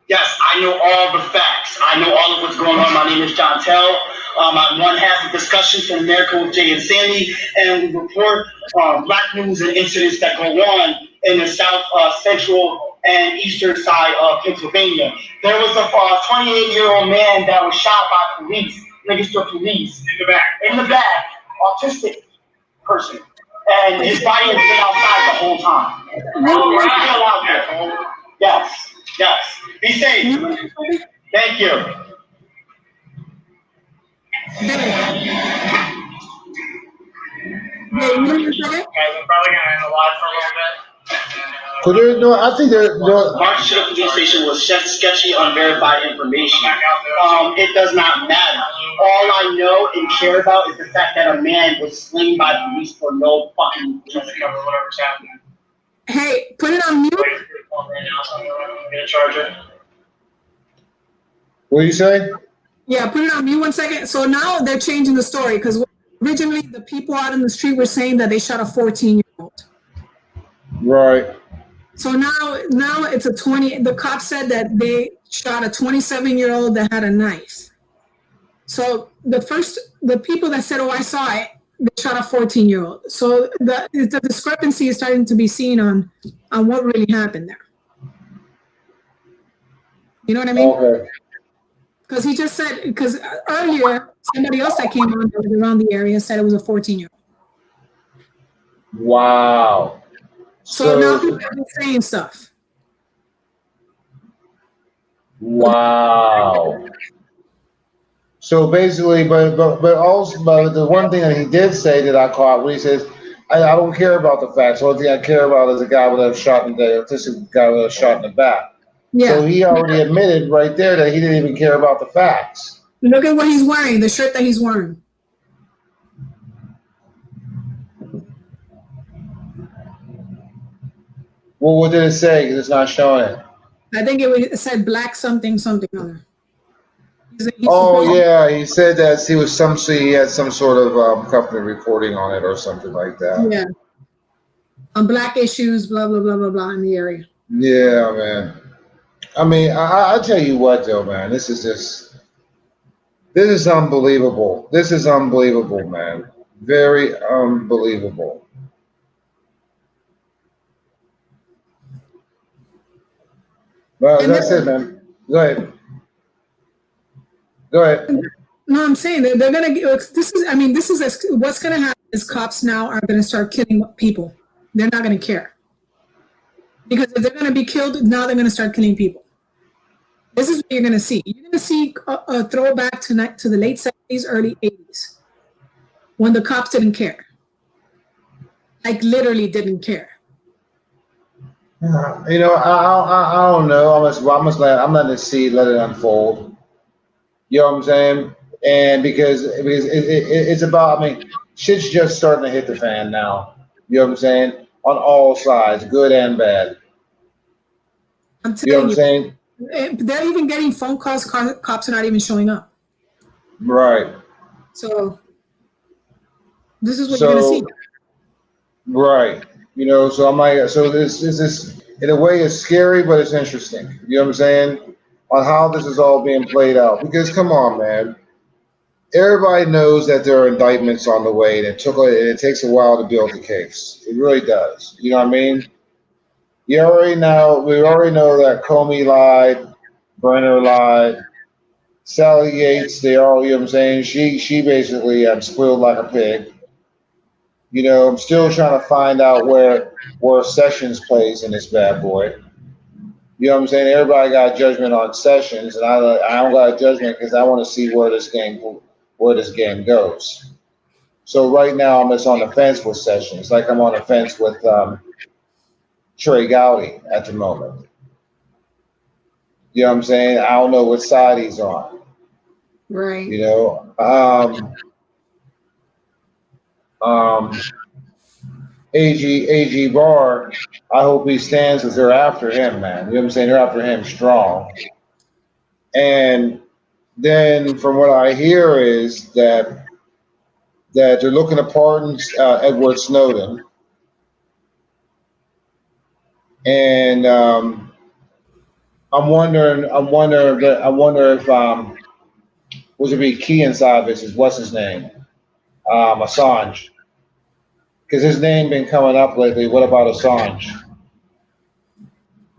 S4: Yes, I know all the facts. I know all of what's going on. My name is John Tell. I'm one half of Discussions from America with Jay and Sandy, and we report black news and incidents that go on in the south, central, and eastern side of Pennsylvania. There was a 28-year-old man that was shot by police, registered police. In the back, autistic person. And his body has been outside the whole time. Oh, we're still out there. Yes, yes. Be safe. Thank you.
S1: Hey, you know what I'm saying?
S4: Guys, I'm probably gonna end the live for a little bit.
S3: So there, no, I think there, no.
S4: March to the police station was sketchy, unverified information. It does not matter. All I know and care about is the fact that a man was slain by police for no fucking reason. Whatever's happening.
S1: Hey, put it on mute.
S4: Wait for your phone right now, so I'm gonna get a charger.
S3: What do you say?
S1: Yeah, put it on mute 1 second. So now they're changing the story because originally the people out in the street were saying that they shot a 14-year-old.
S3: Right.
S1: So now it's a 20. The cop said that they shot a 27-year-old that had a knife. So the people that said, "Oh, I saw it," they shot a 14-year-old. So the discrepancy is starting to be seen on what really happened there. You know what I mean?
S3: Okay.
S1: Because he just said, because earlier somebody else that came on that was around the area said it was a 14-year-old.
S3: Wow.
S1: So now people are saying stuff.
S3: Wow. So basically, but also, but the one thing that he did say that I caught when he says, I don't care about the facts. The only thing I care about is the guy with a shot in the autistic guy with a shot in the back.
S1: Yeah.
S3: So he already admitted right there that he didn't even care about the facts.
S1: Look at what he's wearing, the shirt that he's wearing.
S3: Well, what did it say? Because it's not showing it.
S1: I think it said black something other.
S3: Oh yeah, he said that he had some sort of company reporting on it or something like that.
S1: Yeah. On black issues, blah blah blah blah blah in the area.
S3: Yeah, man. I mean, I tell you what though, man, this is unbelievable. This is unbelievable, man. Very unbelievable. Well,
S1: And
S3: that's it, man. Go ahead. Go ahead.
S1: no, I'm saying that they're gonna. This is. I mean, this is what's gonna happen. Is cops now are gonna start killing people. They're not gonna care because if they're gonna be killed, now they're gonna start killing people. This is what you're gonna see. You're gonna see a throwback to the late '70s, early '80s, when the cops didn't care, like literally didn't care.
S3: You know, I don't know. I'm letting it see, let it unfold. You know what I'm saying? And because it's about, I mean, shit's just starting to hit the fan now. You know what I'm saying? On all sides, good and bad.
S1: I'm
S3: You know what
S1: telling
S3: I'm
S1: you,
S3: saying?
S1: they're even getting phone calls. Cops are not even showing up.
S3: Right.
S1: So this is what you're gonna see.
S3: So, right. You know, so I'm like, so this in a way it's scary, but it's interesting. You know what I'm saying? On how this is all being played out. Because come on, man. Everybody knows that there are indictments on the way, and it takes a while to build the case. It really does. You know what I mean? We already know that Comey lied, Brenner lied, Sally Yates. They all, you know what I'm saying? She basically squealed like a pig. You know, I'm still trying to find out where Sessions plays in this bad boy. You know what I'm saying? Everybody got a judgment on Sessions, and I don't got a judgment because I want to see where this game goes. So right now I'm just on the fence with Sessions, like I'm on the fence with Trey Gowdy at the moment. You know what I'm saying? I don't know what side he's on.
S1: Right.
S3: You know, um, AG Barr. I hope he stands because they're after him, man. You know what I'm saying? They're after him strong. And then from what I hear is that they're looking to pardon Edward Snowden, and I wonder if would it be Key inside this? Is what's his name? Assange, because his name been coming up lately. What about Assange?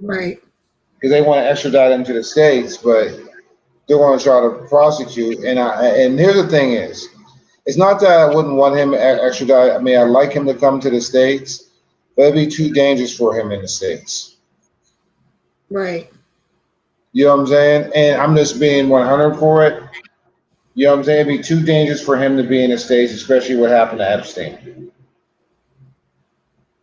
S1: Right.
S3: Because they want to extradite him to the states, but they're going to try to prosecute. And here's the thing: it's not that I wouldn't want him extradited. I mean, I'd like him to come to the states, but it'd be too dangerous for him in the states.
S1: Right.
S3: You know what I'm saying? And I'm just being 100 for it. You know what I'm saying? It'd be too dangerous for him to be in the States, especially what happened to Epstein.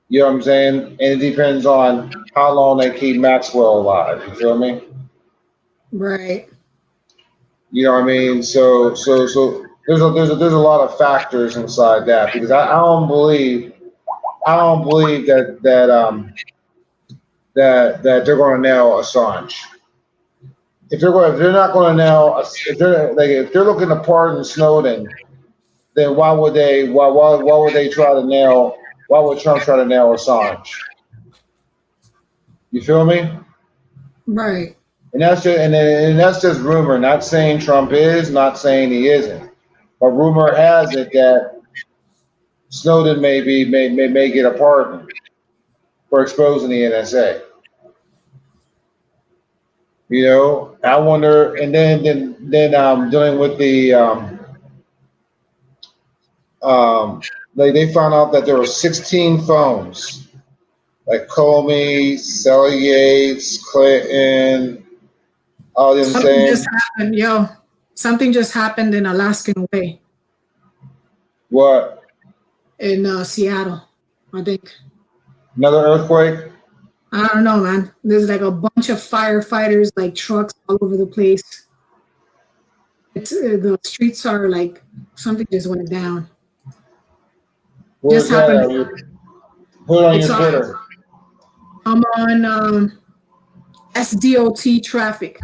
S3: You know what I'm saying? And it depends on how long they keep Maxwell alive. You feel me?
S1: Right.
S3: You know what I mean? So there's a lot of factors inside that because I don't believe that they're going to nail Assange. If they're not going to nail, if they're looking to pardon Snowden, then why would they try to nail? Why would Trump try to nail Assange? You feel me?
S1: Right.
S3: And that's just rumor. Not saying Trump is, not saying he isn't. But rumor has it that Snowden may get a pardon for exposing the NSA. You know, I wonder. And then dealing with the they found out that there were 16 phones, like Comey, Sally Yates, Clinton. All them
S1: Something
S3: saying
S1: just happened, yo. Something just happened in Alaskan Way
S3: what?
S1: in Seattle, I think.
S3: Another earthquake?
S1: I don't know, man. There's like a bunch of firefighters, like trucks all over the place. It's the streets are like something just went down.
S3: Where's
S1: Just
S3: that
S1: happened.
S3: at? Put it on
S1: It's
S3: your
S1: on.
S3: Twitter.
S1: I'm on SDOT traffic.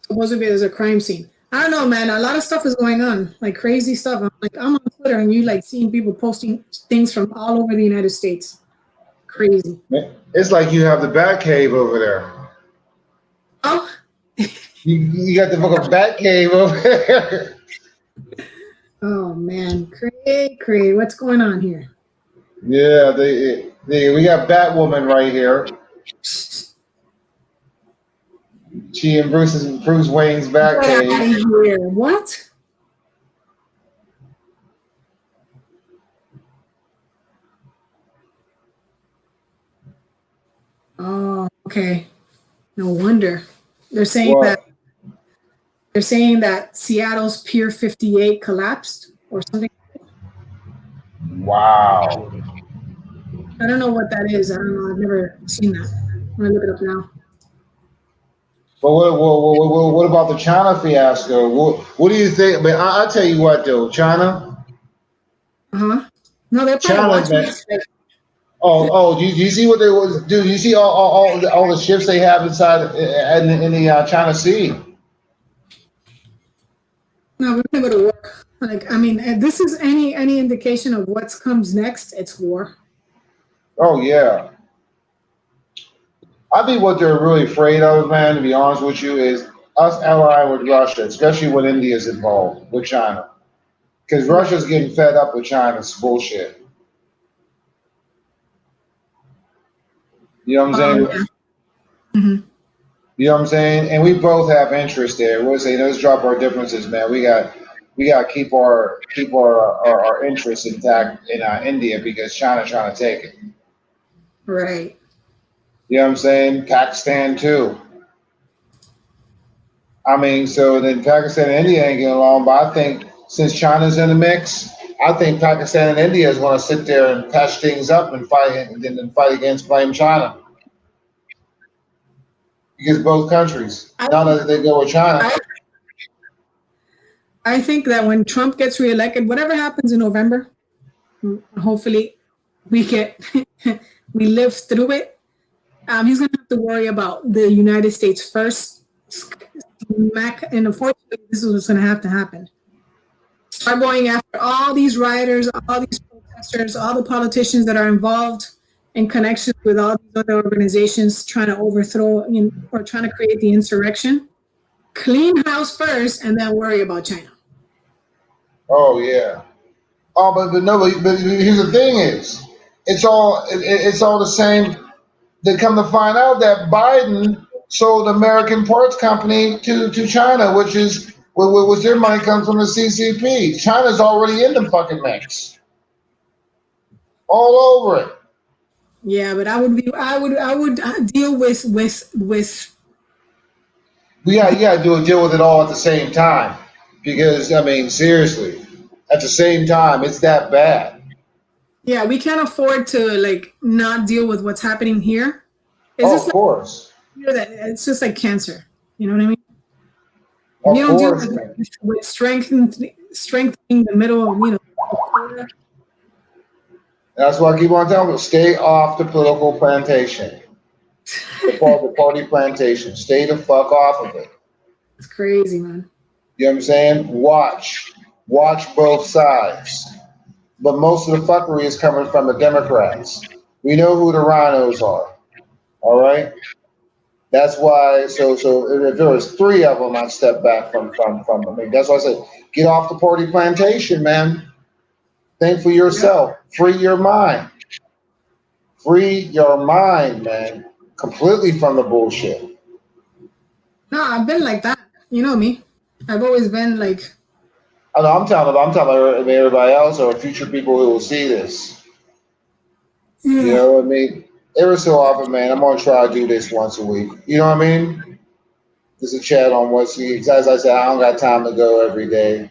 S1: Supposedly there's a crime scene. I don't know, man. A lot of stuff is going on, like crazy stuff. I'm on Twitter and you like seeing people posting things from all over the United States. Crazy.
S3: It's like you have the Bat Cave over there.
S1: Oh,
S3: You got the fucking Bat Cave over there.
S1: oh man, cray. What's going on here?
S3: Yeah, we got Batwoman right here. She in Bruce Wayne's back
S1: Get out
S3: page.
S1: of here. What? Oh, okay. No wonder. They're saying that
S3: What?
S1: Seattle's Pier 58 collapsed or something.
S3: Wow.
S1: I don't know what that is. I don't know. I've never seen that. I'm gonna look it up now.
S3: But what about the China fiasco? What do you think? I mean, I tell you what though, China,
S1: Uh-huh. No, they're probably
S3: China,
S1: watching
S3: man.
S1: this. Like,
S3: Do you see what they was do? You see all the ships they have inside in the China Sea?
S1: no, we're gonna go to war. Like, I mean, if this is any indication of what comes next, it's war.
S3: Oh yeah. I think what they're really afraid of, man, to be honest with you, is us allying with Russia, especially when India's involved with China. Because Russia's getting fed up with China's bullshit. You know what I'm saying?
S1: Yeah. hmm
S3: You know what I'm saying? And we both have interest there. We'll say, let's drop our differences, man. We got to keep our interests intact in India because China's trying to take it.
S1: Right.
S3: You know what I'm saying? Pakistan too. I mean, so then Pakistan and India ain't getting along, but I think since China's in the mix, I think Pakistan and India is going to sit there and patch things up and fight against blame China against both countries. Now that they go with China.
S1: I think that when Trump gets reelected, whatever happens in November, hopefully we get we live through it. He's gonna have to worry about the United States first. And unfortunately, this is what's gonna have to happen. Start going after all these rioters, all these protesters, all the politicians that are involved in connections with all these other organizations trying to overthrow or trying to create the insurrection. Clean house first, and then worry about China.
S3: Oh yeah. Oh, but here's the thing: it's all the same. They come to find out that Biden sold American Parts Company to China, which was their money comes from the CCP. China's already in the fucking mix, all over it.
S1: Yeah, but I would deal with
S3: You gotta deal with it all at the same time, because I mean, seriously, at the same time, it's that bad.
S1: yeah, we can't afford to like not deal with what's happening here. It's
S3: Oh,
S1: just
S3: of course,
S1: like it's just like cancer. You know what I mean? If
S3: of
S1: you don't deal
S3: course, man.
S1: with strengthening the middle,
S3: That's why I keep on telling you, stay off the political plantation. The party plantation. Stay the fuck off of it.
S1: it's crazy, man.
S3: You know what I'm saying? Watch both sides. But most of the fuckery is coming from the Democrats. We know who the rhinos are. All right? That's why, so if there was three of them, I'd step back from them. I mean, that's why I said, get off the party plantation, man. Think for yourself. Free your mind. Free your mind, man. Completely from the bullshit.
S1: No, I've been like that. You know me. I've always been like.
S3: I know, I'm telling everybody else or future people who will see this.
S1: Yeah.
S3: You know what I mean? Every so often, man, I'm gonna try to do this once a week. You know what I mean? Just a chat on what's as I said, I don't got time to go every day.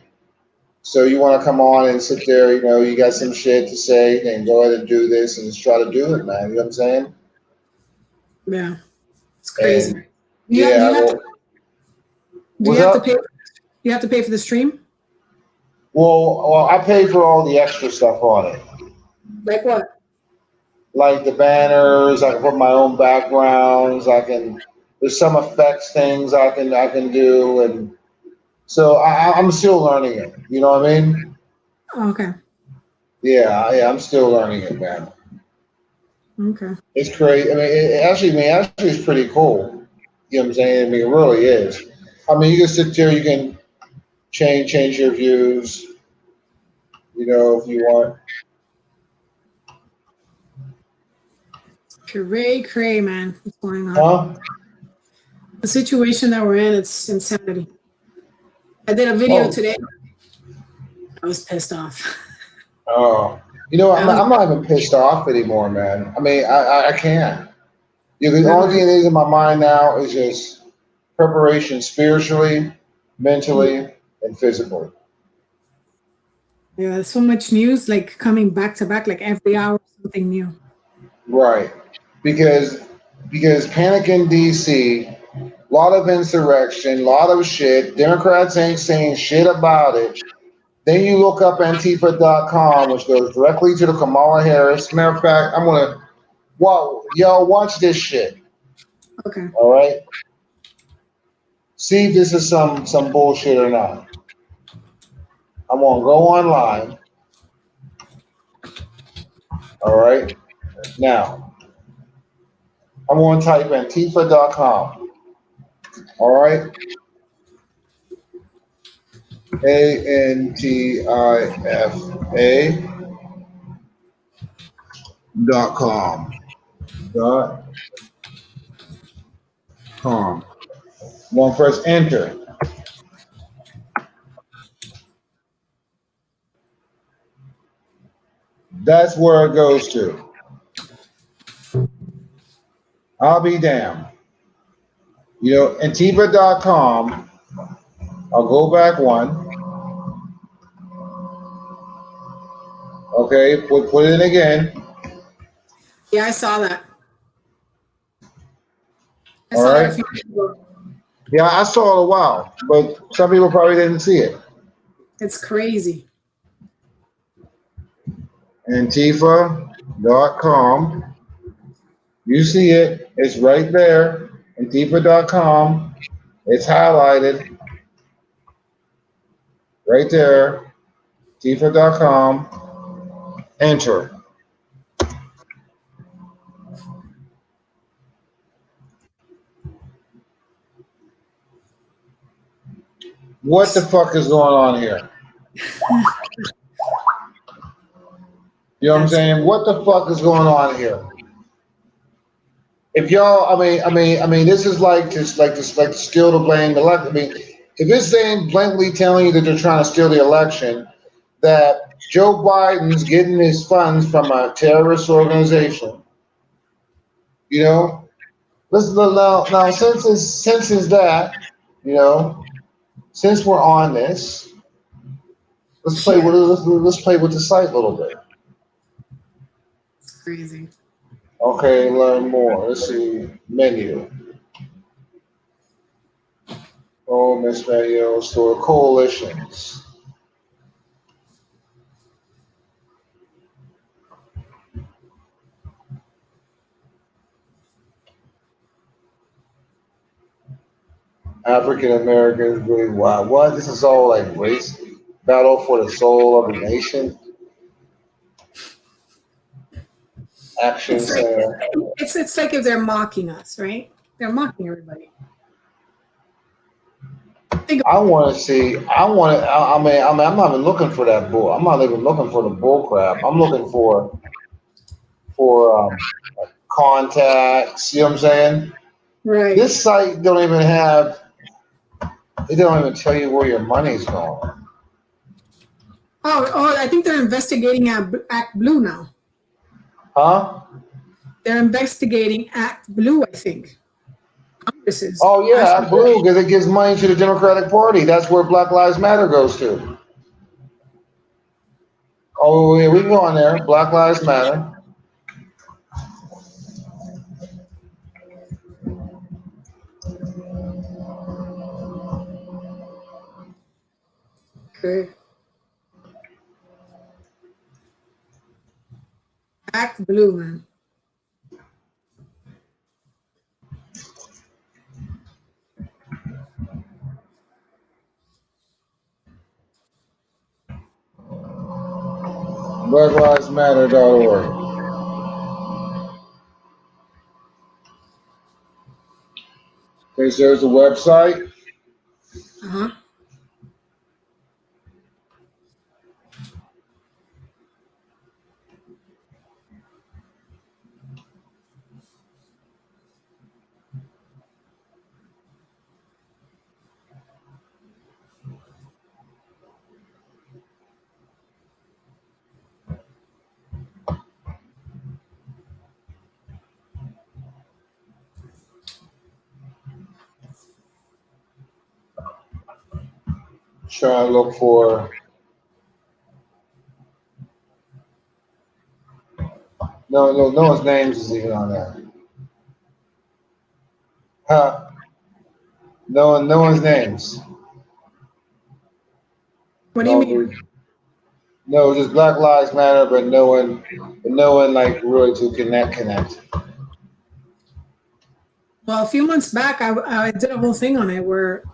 S3: So you want to come on and sit there, you know, you got some shit to say, then go ahead and do this and just try to do it, man. You know what I'm saying?
S1: Yeah, it's crazy.
S3: And
S1: Do you
S3: yeah,
S1: have to, do
S3: what's
S1: you have to
S3: up?
S1: pay? You have to pay for the stream?
S3: Well, I pay for all the extra stuff on it.
S1: Like what?
S3: Like the banners, I can put my own backgrounds, there's some effects things I can do, and so I'm still learning it. You know what I mean?
S1: Oh, okay.
S3: Yeah, I'm still learning it, man.
S1: Okay.
S3: It's crazy. I mean, actually, it's pretty cool. You know what I'm saying? I mean, it really is. I mean, you can sit there, you can change your views, you know, if you want.
S1: Cray, man. What's going on?
S3: Huh?
S1: The situation that we're in, it's insanity. I did a video today. I was pissed off.
S3: Oh, I'm not even pissed off anymore, man. I mean, I can't. The only thing that is in my mind now is just preparation spiritually, mentally, and physically.
S1: Yeah, there's so much news like coming back to back, like every hour something new.
S3: Right. Because panic in DC, a lot of insurrection, a lot of shit. Democrats ain't saying shit about it. Then you look up Antifa.com, which goes directly to the Kamala Harris. Matter of fact, I'm gonna y'all watch this shit.
S1: Okay.
S3: All right. See if this is some bullshit or not. I'm gonna go online. All right. Now I'm gonna type Antifa.com. All right. ANTIFA.com. .com. I'm gonna press enter. That's where it goes to. I'll be damned. Antifa.com. I'll go back one. Okay, put it in again.
S1: Yeah, I saw that. I
S3: All
S1: saw that a
S3: right.
S1: few days ago.
S3: Yeah, I saw it a while, but some people probably didn't see it.
S1: It's crazy.
S3: Antifa.com. You see it. It's right there. Antifa.com. It's highlighted. Right there. Antifa.com. Enter. What the fuck is going on here? You know what I'm saying? What the fuck is going on here? If y'all, I mean, this is like to steal the blame. I mean, if it's saying blatantly telling you that they're trying to steal the election, that Joe Biden's getting his funds from a terrorist organization, let's now since is that, since we're on this, let's play with let's play with the site a little bit.
S1: It's crazy.
S3: Okay, learn more. Let's see menu. Oh, Miss Mayo store coalitions. African Americans really wow. What? This is all like race battle for the soul of the nation. Action
S1: It's like
S3: Center.
S1: it's like if they're mocking us, right? They're mocking everybody.
S3: I want to see. I want to. I'm not even looking for that bull. I'm not even looking for the bull crap. I'm looking for like contacts. You know what I'm saying?
S1: Right.
S3: This site don't even have. It don't even tell you where your money's going.
S1: Oh, I think they're investigating Act Blue now.
S3: Huh?
S1: They're investigating Act Blue, I think. Congress is.
S3: Oh yeah, blue because it gives money to the Democratic Party. That's where Black Lives Matter goes to. Oh yeah, we can go on there. Black Lives Matter.
S1: Okay. Act Blue, man.
S3: BlackLivesMatter.org. Okay, so there's a website.
S1: Uh-huh.
S3: Trying to look for. No one's names is even on there. Huh? No one's names.
S1: What do you mean?
S3: No, just Black Lives Matter, but no one like really to connect.
S1: Well, a few months back, I did a whole thing on it where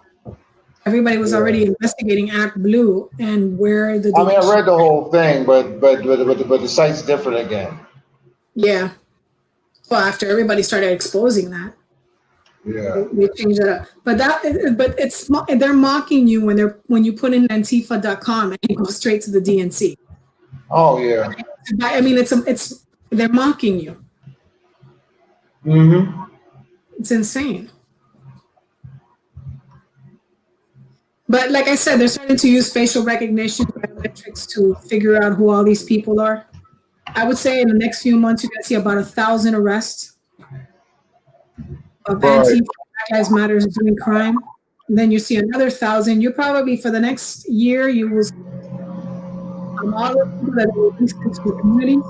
S1: everybody was
S3: Yeah.
S1: already investigating Act Blue and where the
S3: I mean, I
S1: donation.
S3: read the whole thing, but the site's different again.
S1: Yeah. Well, after everybody started exposing that,
S3: Yeah.
S1: they changed it up. But they're mocking you when you put in Antifa.com and you go straight to the DNC.
S3: Oh yeah.
S1: I mean, it's they're mocking you.
S3: Mm-hmm.
S1: It's insane. But like I said, they're starting to use facial recognition biometrics to figure out who all these people are. I would say in the next few months, you're going to see about 1,000 arrests of
S3: Right.
S1: Antifa, Black Lives Matters doing crime. And then you see another 1,000. You probably for the next year, you will see all the people that are released into communities.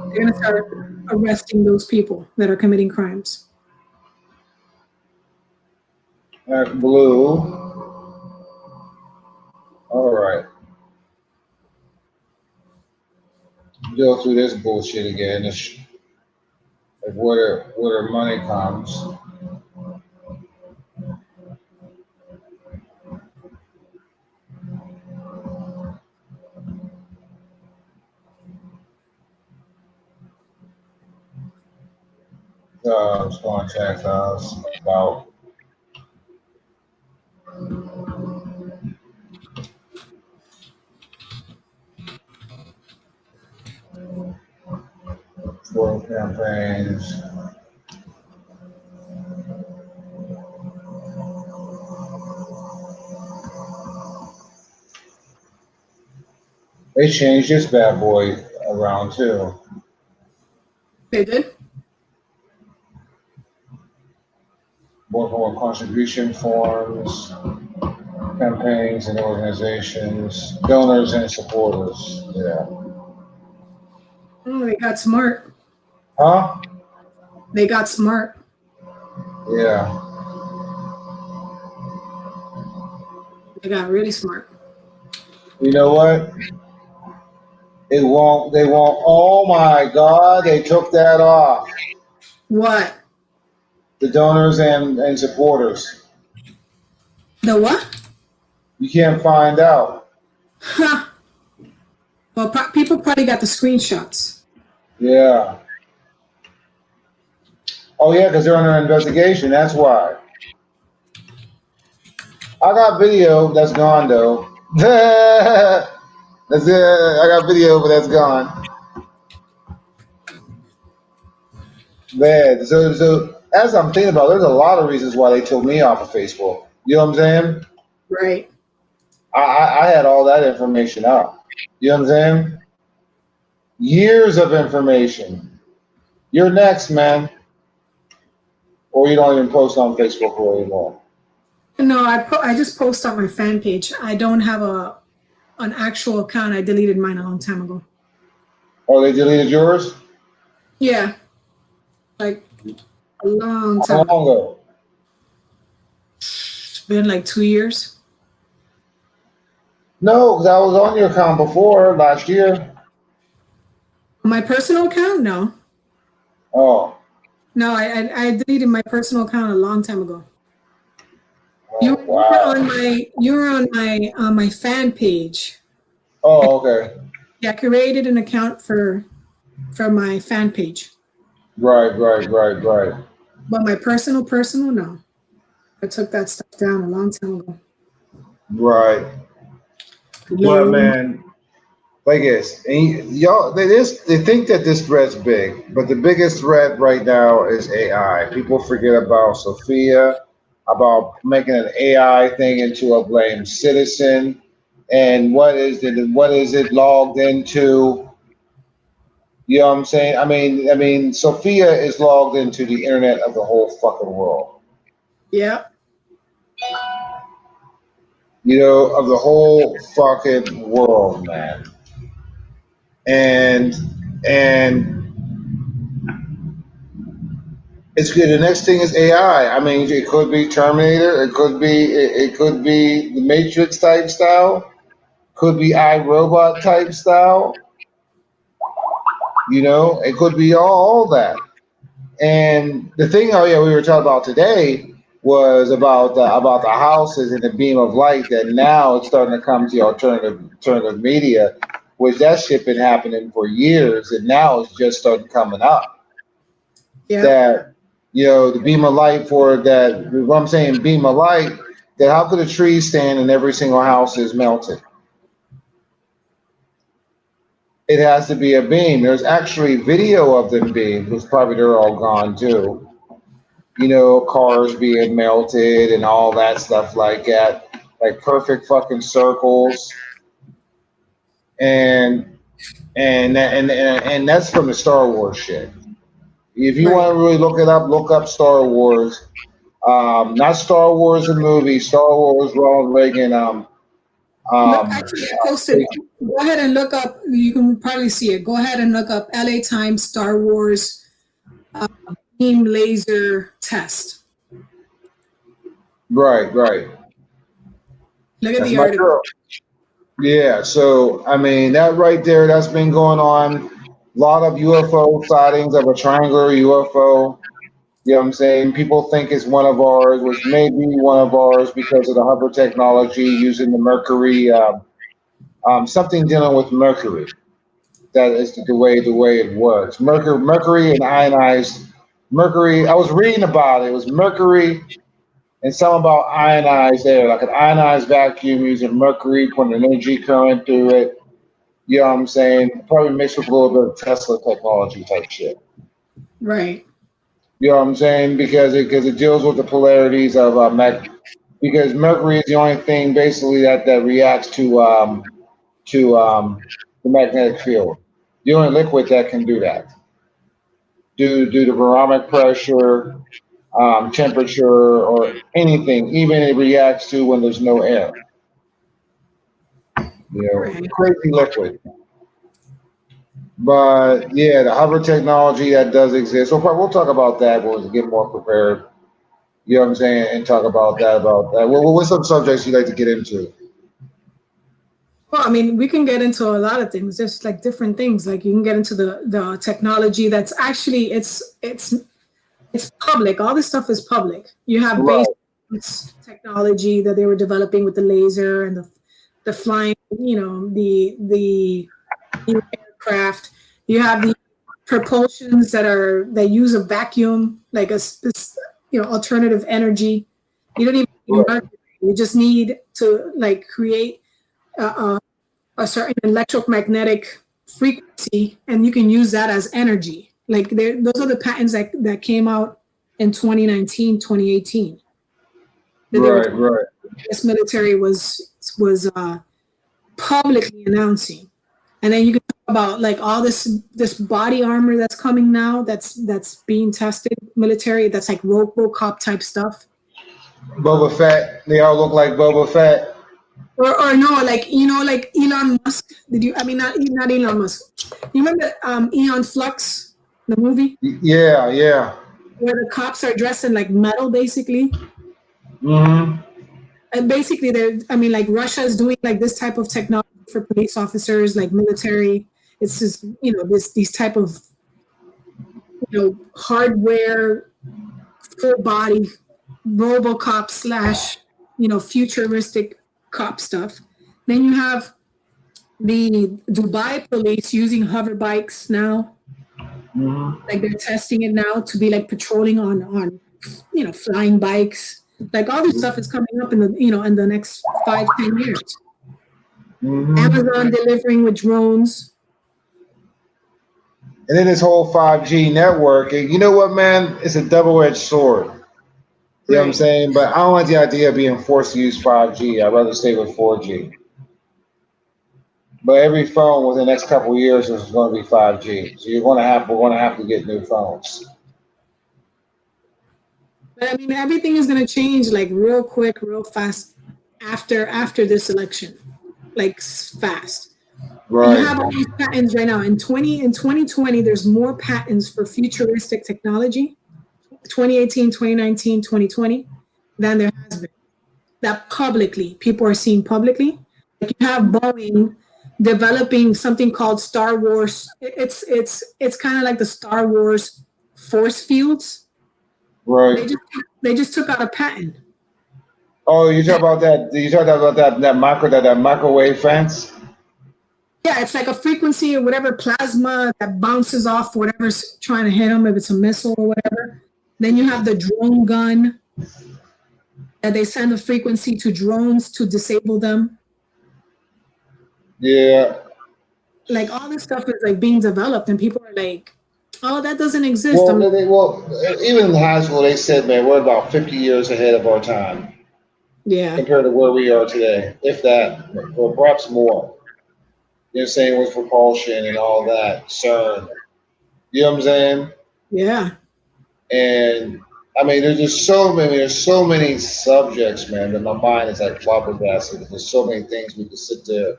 S1: They're going to start arresting those people that are committing crimes.
S3: Act Blue. All right. Go through this bullshit again. Like where the money comes. Contact us about for campaigns. They changed this bad boy around too.
S1: They did?
S3: More contribution forms, campaigns and organizations, donors and supporters. Yeah.
S1: Oh, they got smart.
S3: Huh?
S1: They got smart.
S3: Yeah.
S1: They got really smart.
S3: You know what? They won't. Oh my God! They took that off.
S1: What?
S3: The donors and supporters.
S1: The what?
S3: You can't find out.
S1: Huh. Well, people probably got the screenshots.
S3: Yeah. Oh yeah, because they're under investigation. That's why. I got video that's gone though. That's it. I got video, but that's gone. Man, so as I'm thinking about, there's a lot of reasons why they took me off of Facebook. You know what I'm saying?
S1: Right.
S3: I had all that information up. You know what I'm saying? Years of information. You're next, man. Or you don't even post on Facebook anymore.
S1: No, I just post on my fan page. I don't have an actual account. I deleted mine a long time ago.
S3: Oh, they deleted yours?
S1: Yeah, like a long
S3: How
S1: time.
S3: long ago?
S1: It's been like 2 years.
S3: No, because I was on your account before last year.
S1: My personal account? No,
S3: Oh.
S1: no. I deleted my personal account a long time ago.
S3: Oh wow.
S1: You were on my fan page.
S3: Oh, okay.
S1: Yeah, I created an account for my fan page.
S3: Right.
S1: But my personal, no. I took that stuff down a long time ago.
S3: Right. But man, like this, and y'all, they think that this threat's big, but the biggest threat right now is AI. People forget about Sophia, about making an AI thing into a blamed citizen, and what is it logged into? You know what I'm saying? I mean, Sophia is logged into the internet of the whole fucking world.
S1: Yeah.
S3: of the whole fucking world, man. And and it's good. The next thing is AI. I mean, it could be Terminator. It could be the Matrix type style. Could be iRobot type style. It could be all that. And the thing, oh yeah, we were talking about today was about the houses and the beam of light that now it's starting to come to alternative media, which that shit been happening for years, and now it's just starting coming up.
S1: Yeah.
S3: That the beam of light for that. What I'm saying, beam of light. That how could a tree stand and every single house is melted? It has to be a beam. There's actually video of them being, because probably they're all gone too. Cars being melted and all that stuff like that, like perfect fucking circles, and and that's from the Star Wars shit. If you want
S1: Right.
S3: to really look up Star Wars. Not Star Wars the movie, Star Wars Ronald Reagan.
S1: Look,
S3: Um,
S1: actually, I posted. Go ahead and look up. You can probably see it. Go ahead and look up LA Times Star Wars beam laser test.
S3: right, right.
S1: Look at
S3: That's
S1: the
S3: my
S1: article.
S3: girl. Yeah. So I mean, that right there, that's been going on. A lot of UFO sightings of a triangular UFO. You know what I'm saying? People think it's one of ours, which may be one of ours because of the hover technology using the mercury, something dealing with mercury. That is the way it works. Mercury and ionized mercury. I was reading about it. It was mercury and something about ionized air, like an ionized vacuum using mercury, putting an energy current through it. You know what I'm saying? Probably mixed with a little bit of Tesla technology type shit.
S1: Right.
S3: You know what I'm saying? Because it deals with the polarities of because mercury is the only thing basically that reacts to the magnetic field. The only liquid that can do that due to barometric pressure, temperature, or anything. Even it reacts to when there's no air.
S1: Right.
S3: Crazy liquid. But yeah, the hover technology that does exist. We'll talk about that when we get more prepared. You know what I'm saying? And talk about that. What's some subjects you like to get into?
S1: Well, I mean, we can get into a lot of things. There's like different things. Like you can get into the technology that's actually it's public. All this stuff is public. You have base
S3: Right,
S1: technology that they were developing with the laser and the flying. The aircraft. You have the propulsions that use a vacuum, like alternative energy. You don't even need
S3: right,
S1: mercury. You just need to like create a certain electromagnetic frequency, and you can use that as energy. Like those are the patents that came out in 2019, 2018. That they were
S3: right, right.
S1: this military was publicly announcing. And then you can talk about like all this body armor that's coming now that's being tested military, that's like RoboCop type stuff.
S3: Boba Fett. They all look like Boba Fett.
S1: Or no, like like Elon Musk. Did you? I mean, not Elon Musk. You remember Eon Flux, the movie
S3: Yeah, yeah.
S1: where the cops are dressed in like metal, basically.
S3: Hmm.
S1: And basically, I mean, like Russia is doing like this type of technology for police officers, like military. It's just these type of hardware, full body RoboCop slash futuristic cop stuff. Then you have the Dubai police using hover bikes now.
S3: Hmm.
S1: Like they're testing it now to be like patrolling on flying bikes. Like all this stuff is coming up in the next 5-10 years.
S3: Hmm.
S1: Amazon delivering with drones.
S3: And then this whole 5G network. And you know what, man? It's a double-edged sword. You know what I'm
S1: Right.
S3: saying? But I don't like the idea of being forced to use 5G. I'd rather stay with 4G. But every phone within the next couple of years is going to be 5G. So we're going to have to get new phones.
S1: But I mean, everything is going to change like real quick, real fast. after this election, like fast.
S3: Right.
S1: You have all these patents right now. In 2020, there's more patents for futuristic technology, 2018, 2019, 2020, than there has been. That publicly, people are seeing publicly. Like you have Boeing developing something called Star Wars. It's kind of like the Star Wars force fields.
S3: Right.
S1: They just took out a patent.
S3: Oh, you talk about that? You talk about that microwave fence?
S1: Yeah, it's like a frequency or whatever plasma that bounces off whatever's trying to hit them, if it's a missile or whatever. Then you have the drone gun that they send a frequency to drones to disable them.
S3: Yeah.
S1: Like all this stuff is like being developed, and people are like, "Oh, that doesn't exist."
S3: Well, even in high school, they said, man, we're about 50 years ahead of our time
S1: Yeah,
S3: compared to where we are today, if that, or perhaps more. You know what I'm saying, with propulsion and all that, CERN. You know what I'm saying?
S1: yeah,
S3: And I mean, there's so many subjects, man, that my mind is like flabbergasted. There's so many things we could sit there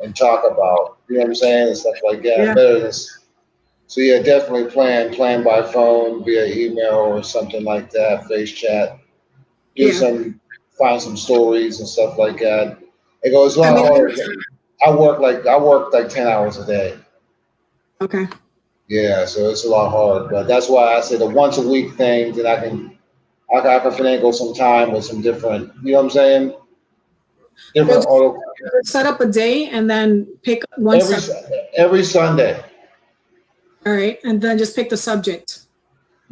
S3: and talk about. You know what I'm saying? And stuff like that.
S1: yeah,
S3: Better than, so yeah, definitely plan by phone, via email or something like that, face chat.
S1: yeah.
S3: Find some stories and stuff like that. It goes a
S1: I
S3: lot
S1: mean,
S3: harder. I work like 10 hours a day.
S1: okay.
S3: Yeah, so it's a lot hard. But that's why I said a once a week thing that I can finagle some time with some different, you know what I'm saying?
S1: Well,
S3: Different auto
S1: just set up a day and then pick one
S3: every
S1: subject.
S3: every Sunday.
S1: All right, and then just pick the subject.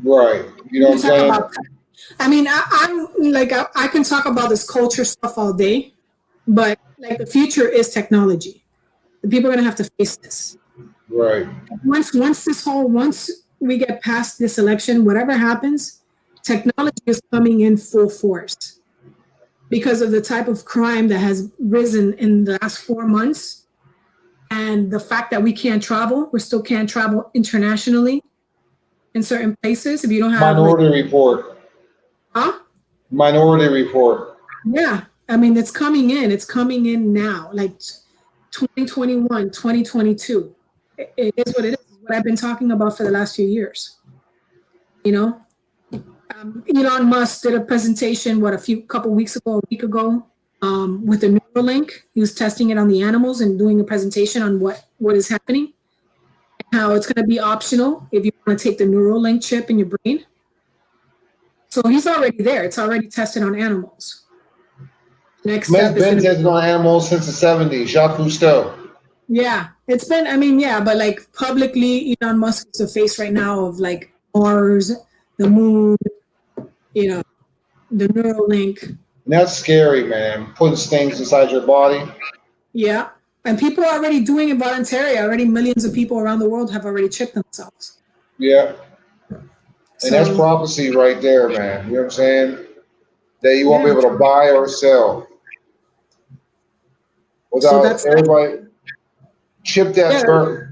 S3: Right. You know what I'm
S1: Talk
S3: saying?
S1: about. I mean, I'm like I can talk about this culture stuff all day, but like the future is technology. The people are gonna have to face this.
S3: Right.
S1: Once we get past this election, whatever happens, technology is coming in full force because of the type of crime that has risen in the last 4 months, and the fact that we still can't travel internationally in certain places if you don't have
S3: Minority Report.
S1: huh?
S3: Minority Report.
S1: Yeah, I mean, it's coming in. It's coming in now, like 2021, 2022. It is what it is. It's what I've been talking about for the last few years. You know, Elon Musk did a presentation, couple weeks ago, a week ago, with the Neuralink. He was testing it on the animals and doing a presentation on what is happening, and how it's going to be optional if you want to take the Neuralink chip in your brain. So he's already there. It's already tested on animals. Next
S3: Man's
S1: step is
S3: been tested on animals since the 70s. Jacques Cousteau.
S1: yeah, it's been, I mean, yeah, but like publicly, Elon Musk is the face right now of like Mars, the moon, you know, the Neuralink.
S3: And that's scary, man. Putting things inside your body.
S1: Yeah. And people are already doing it voluntarily. Already millions of people around the world have already chipped themselves.
S3: Yeah. And
S1: So,
S3: that's prophecy right there, man. You know what I'm saying? That you won't be
S1: yeah.
S3: able to buy or sell
S1: So
S3: without
S1: that's
S3: everybody chipped at
S1: yeah.
S3: birth.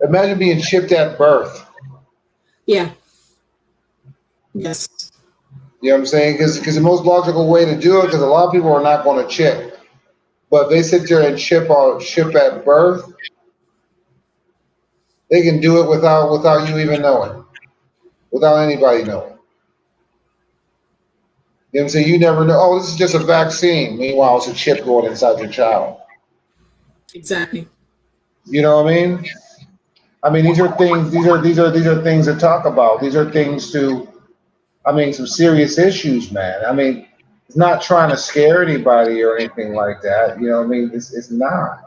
S3: Imagine being chipped at birth.
S1: Yeah. Yes.
S3: You know what I'm saying? Because the most logical way to do it, because a lot of people are not going to chip. But if they sit there and chip at birth, they can do it without you even knowing, without anybody knowing. You know what I'm saying? You never know. Oh, this is just a vaccine. Meanwhile, it's a chip going inside your child.
S1: Exactly.
S3: You know what I mean? I mean, these are things. These are things to talk about. These are things to. I mean, some serious issues, man. I mean, it's not trying to scare anybody or anything like that. You know what I mean? It's not.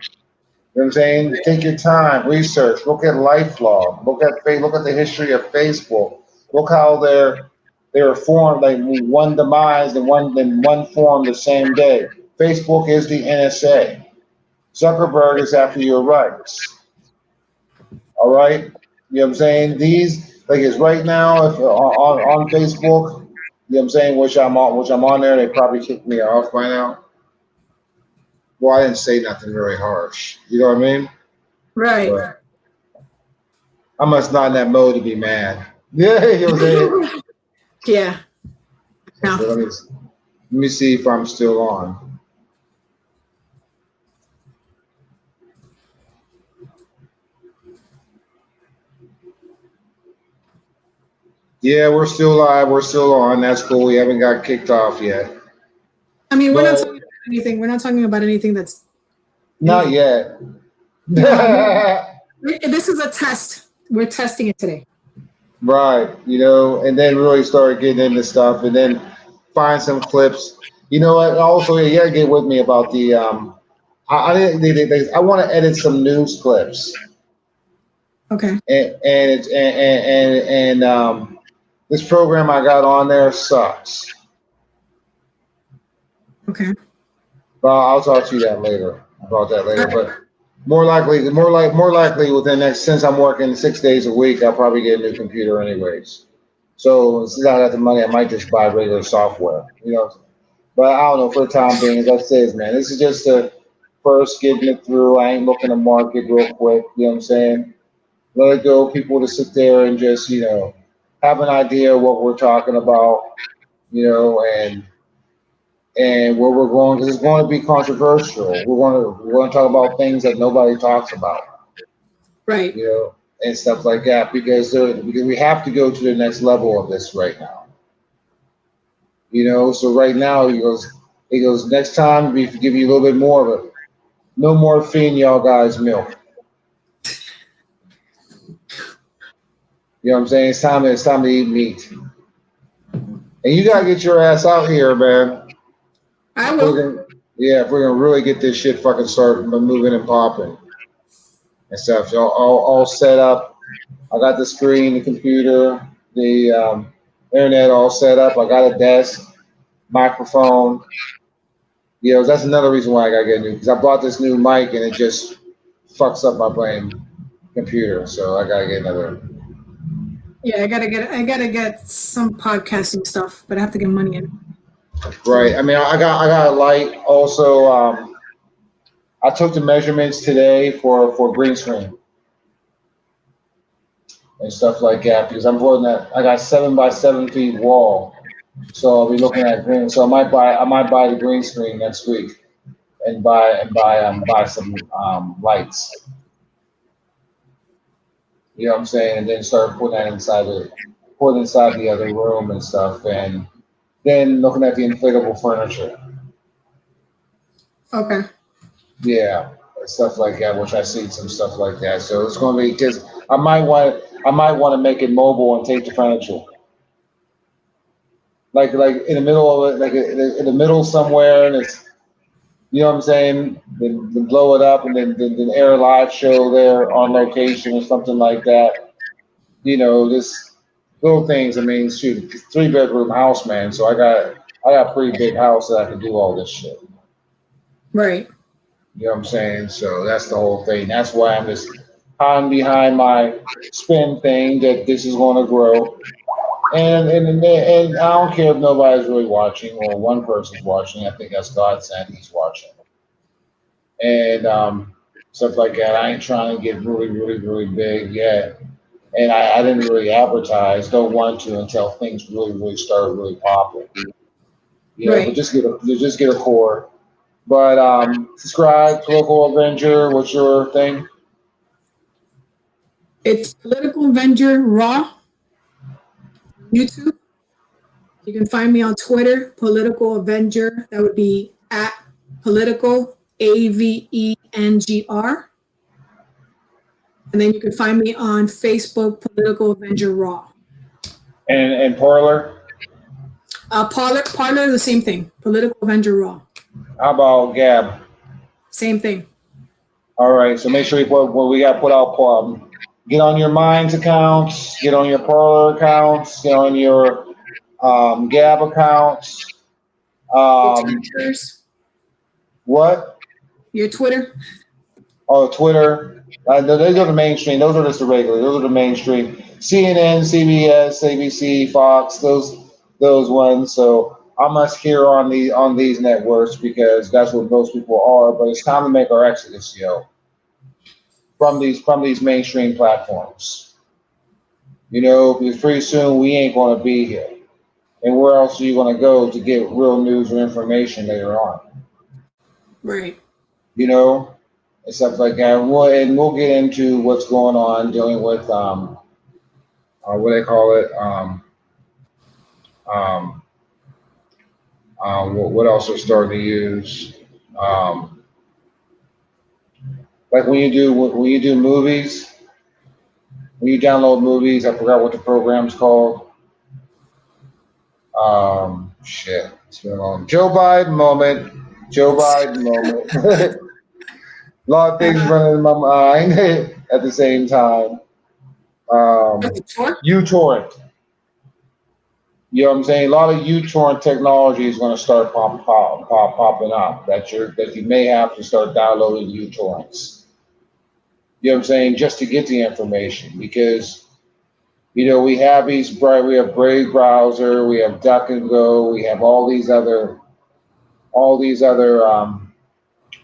S3: You know what I'm saying? Take your time, research, look at LifeLog, look at the history of Facebook. Look how they're formed, like one demise and one form the same day. Facebook is the NSA. Zuckerberg is after your rights. All right? You know what I'm saying? These, like it's right now, if on Facebook, you know what I'm saying, which I'm on there, they probably kicked me off by now. Well, I didn't say nothing very harsh. You know what I mean?
S1: Right.
S3: But I must not in that mode to be mad. Yeah, you know what I'm saying?
S1: Yeah.
S3: So let me see if I'm still on. Yeah, we're still live. We're still on. That's cool. We haven't got kicked off yet.
S1: I mean, we're not
S3: But
S1: talking about anything. We're not talking about anything that's
S3: not
S1: anything.
S3: yet.
S1: No, this is a test. We're testing it today.
S3: Right. And then really start getting into stuff and then find some clips. You know what? Also, you gotta get with me about the I want to edit some news clips.
S1: Okay.
S3: And this program I got on there sucks.
S1: Okay.
S3: Well, I'll talk to you about that later. But more likely within next, since I'm working 6 days a week, I'll probably get a new computer anyways. So since I got the money, I might just buy regular software. But I don't know, for the time being, that's it, man. This is just the first getting it through. I ain't looking to market real quick. You know what I'm saying? Let it go. People to sit there and just have an idea of what we're talking about. And where we're going, because it's going to be controversial. We're going to talk about things that nobody talks about,
S1: Right.
S3: and stuff like that, because we have to go to the next level of this right now. So right now he goes next time we give you a little bit more, but no more feeding y'all guys milk. You know what I'm saying? It's time to eat meat, and you gotta get your ass out here, man.
S1: I will.
S3: If we're gonna really get this shit fucking start moving and popping and stuff. So all set up. I got the screen, the computer, the internet all set up. I got a desk, microphone. That's another reason why I gotta get a new, because I bought this new mic and it just fucks up my brain computer. So I gotta get another.
S1: Yeah, I gotta get some podcasting stuff, but I have to get money in.
S3: Right. I mean, I got a light. Also, I took the measurements today for green screen and stuff like that, because I'm putting that. I got 7 by 7 feet wall, so I'll be looking at green. So I might buy the green screen next week and buy some lights. You know what I'm saying? And then start putting that inside the other room and stuff, and then looking at the inflatable furniture.
S1: Okay.
S3: Yeah, stuff like that, which I see some stuff like that. So it's going to be, because I might want to make it mobile and take the furniture, like in the middle of it, like in the middle somewhere, and it's, you know what I'm saying, then blow it up and then air a live show there on location or something like that. Just little things. I mean, shoot, 3-bedroom house, man. So I got a pretty big house that I can do all this shit.
S1: Right.
S3: You know what I'm saying? So that's the whole thing. That's why I'm just hiding behind my spin thing that this is going to grow. And I don't care if nobody's really watching or one person's watching. I think that's God sent. He's watching. And stuff like that. I ain't trying to get really, really, really big yet. And I didn't really advertise. Don't want to until things really, really start really popping.
S1: Right.
S3: But just get a core. But subscribe to Local Avenger. What's your thing?
S1: It's Political Avenger Raw. YouTube. You can find me on Twitter, Political Avenger. That would be at Political AVENGR. And then you can find me on Facebook, Political Avenger Raw.
S3: And Parler?
S1: Parler, the same thing. Political Avenger Raw.
S3: How about Gab?
S1: Same thing.
S3: All right. So make sure you put what we got put out. Get on your Minds accounts. Get on your Parler accounts. Get on your Gab accounts.
S1: Your Twitters.
S3: What?
S1: Your Twitter.
S3: Oh, Twitter. Those are the mainstream. Those are just the regular. Those are the mainstream. CNN, CBS, ABC, Fox. Those ones. So I must hear on these networks because that's what most people are. But it's time to make our exodus, from these mainstream platforms. Because pretty soon we ain't going to be here. And where else are you going to go to get real news or information later on?
S1: Right.
S3: And stuff like that. We'll get into what's going on dealing with what they call it, Um, what else are starting to use? Um, like when you do movies, when you download movies, I forgot what the program's called. Shit, it's been a long. Joe Biden moment. Joe Biden moment. A lot of things
S1: Uh,
S3: running in my mind at the same time.
S1: sure.
S3: uTorrent. You know what I'm saying? A lot of uTorrent technology is going to start popping up. That you may have to start downloading uTorrents. You know what I'm saying? Just to get the information, because we have we have Brave browser, we have Duck and Go, we have all these other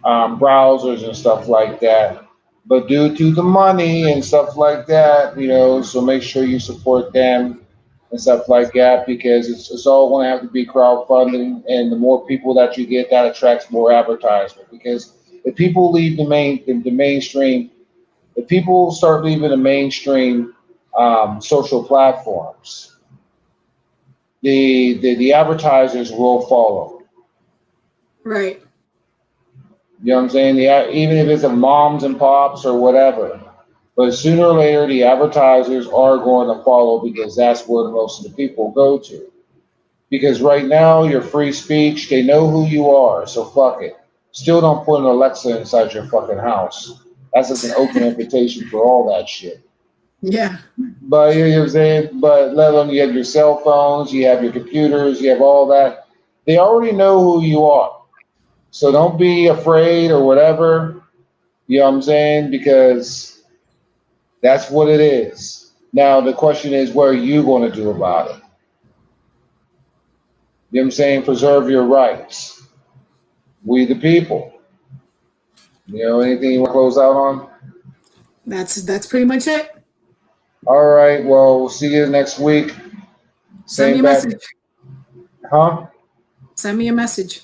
S3: browsers and stuff like that. But due to the money and stuff like that, so make sure you support them and stuff like that, because it's all going to have to be crowdfunding, and the more people that you get, that attracts more advertisement. Because if people leave the mainstream, if people start leaving the mainstream social platforms, the advertisers will follow.
S1: Right.
S3: You know what I'm saying? Even if it's a moms and pops or whatever. But sooner or later, the advertisers are going to follow, because that's where most of the people go to. Because right now, your free speech, they know who you are, so fuck it. Still don't put an Alexa inside your fucking house. That's just an open invitation for all that shit.
S1: Yeah.
S3: But you know what I'm saying? But let alone, you have your cell phones, you have your computers, you have all that. They already know who you are. So don't be afraid or whatever. You know what I'm saying? Because that's what it is. Now the question is, what are you going to do about it? You know what I'm saying? Preserve your rights. We the people. Anything you want to close out on?
S1: That's pretty much it.
S3: All right. Well, we'll see you next week.
S1: Send me
S3: Same
S1: a
S3: back.
S1: message.
S3: Huh?
S1: Send me a message.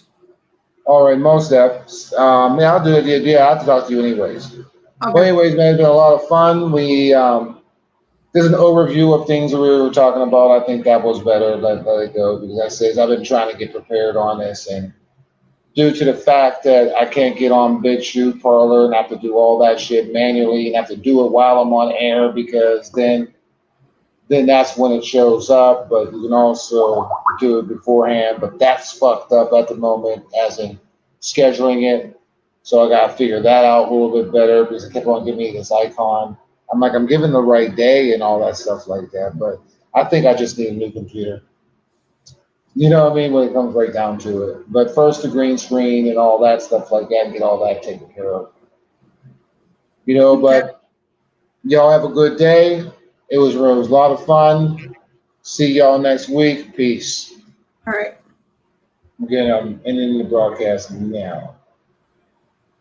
S3: All right, most def. Yeah, I'll do it. Yeah, I have to talk to you anyways. Well,
S1: Okay.
S3: anyways, man, it's been a lot of fun. There's an overview of things that we were talking about. I think that was better. Let it go, because I've been trying to get prepared on this, and due to the fact that I can't get on BitChute Parlor and have to do all that shit manually and have to do it while I'm on air, because then that's when it shows up. But you can also do it beforehand. But that's fucked up at the moment, as in scheduling it. So I gotta figure that out a little bit better, because it kept on giving me this icon. I'm giving the right day and all that stuff like that. But I think I just need a new computer. You know what I mean? When it comes right down to it. But first, the green screen and all that stuff like that, and get all that taken care of.
S1: Okay.
S3: But y'all have a good day. It was a lot of fun. See y'all next week. Peace.
S1: All right.
S3: Again, I'm ending the broadcast now.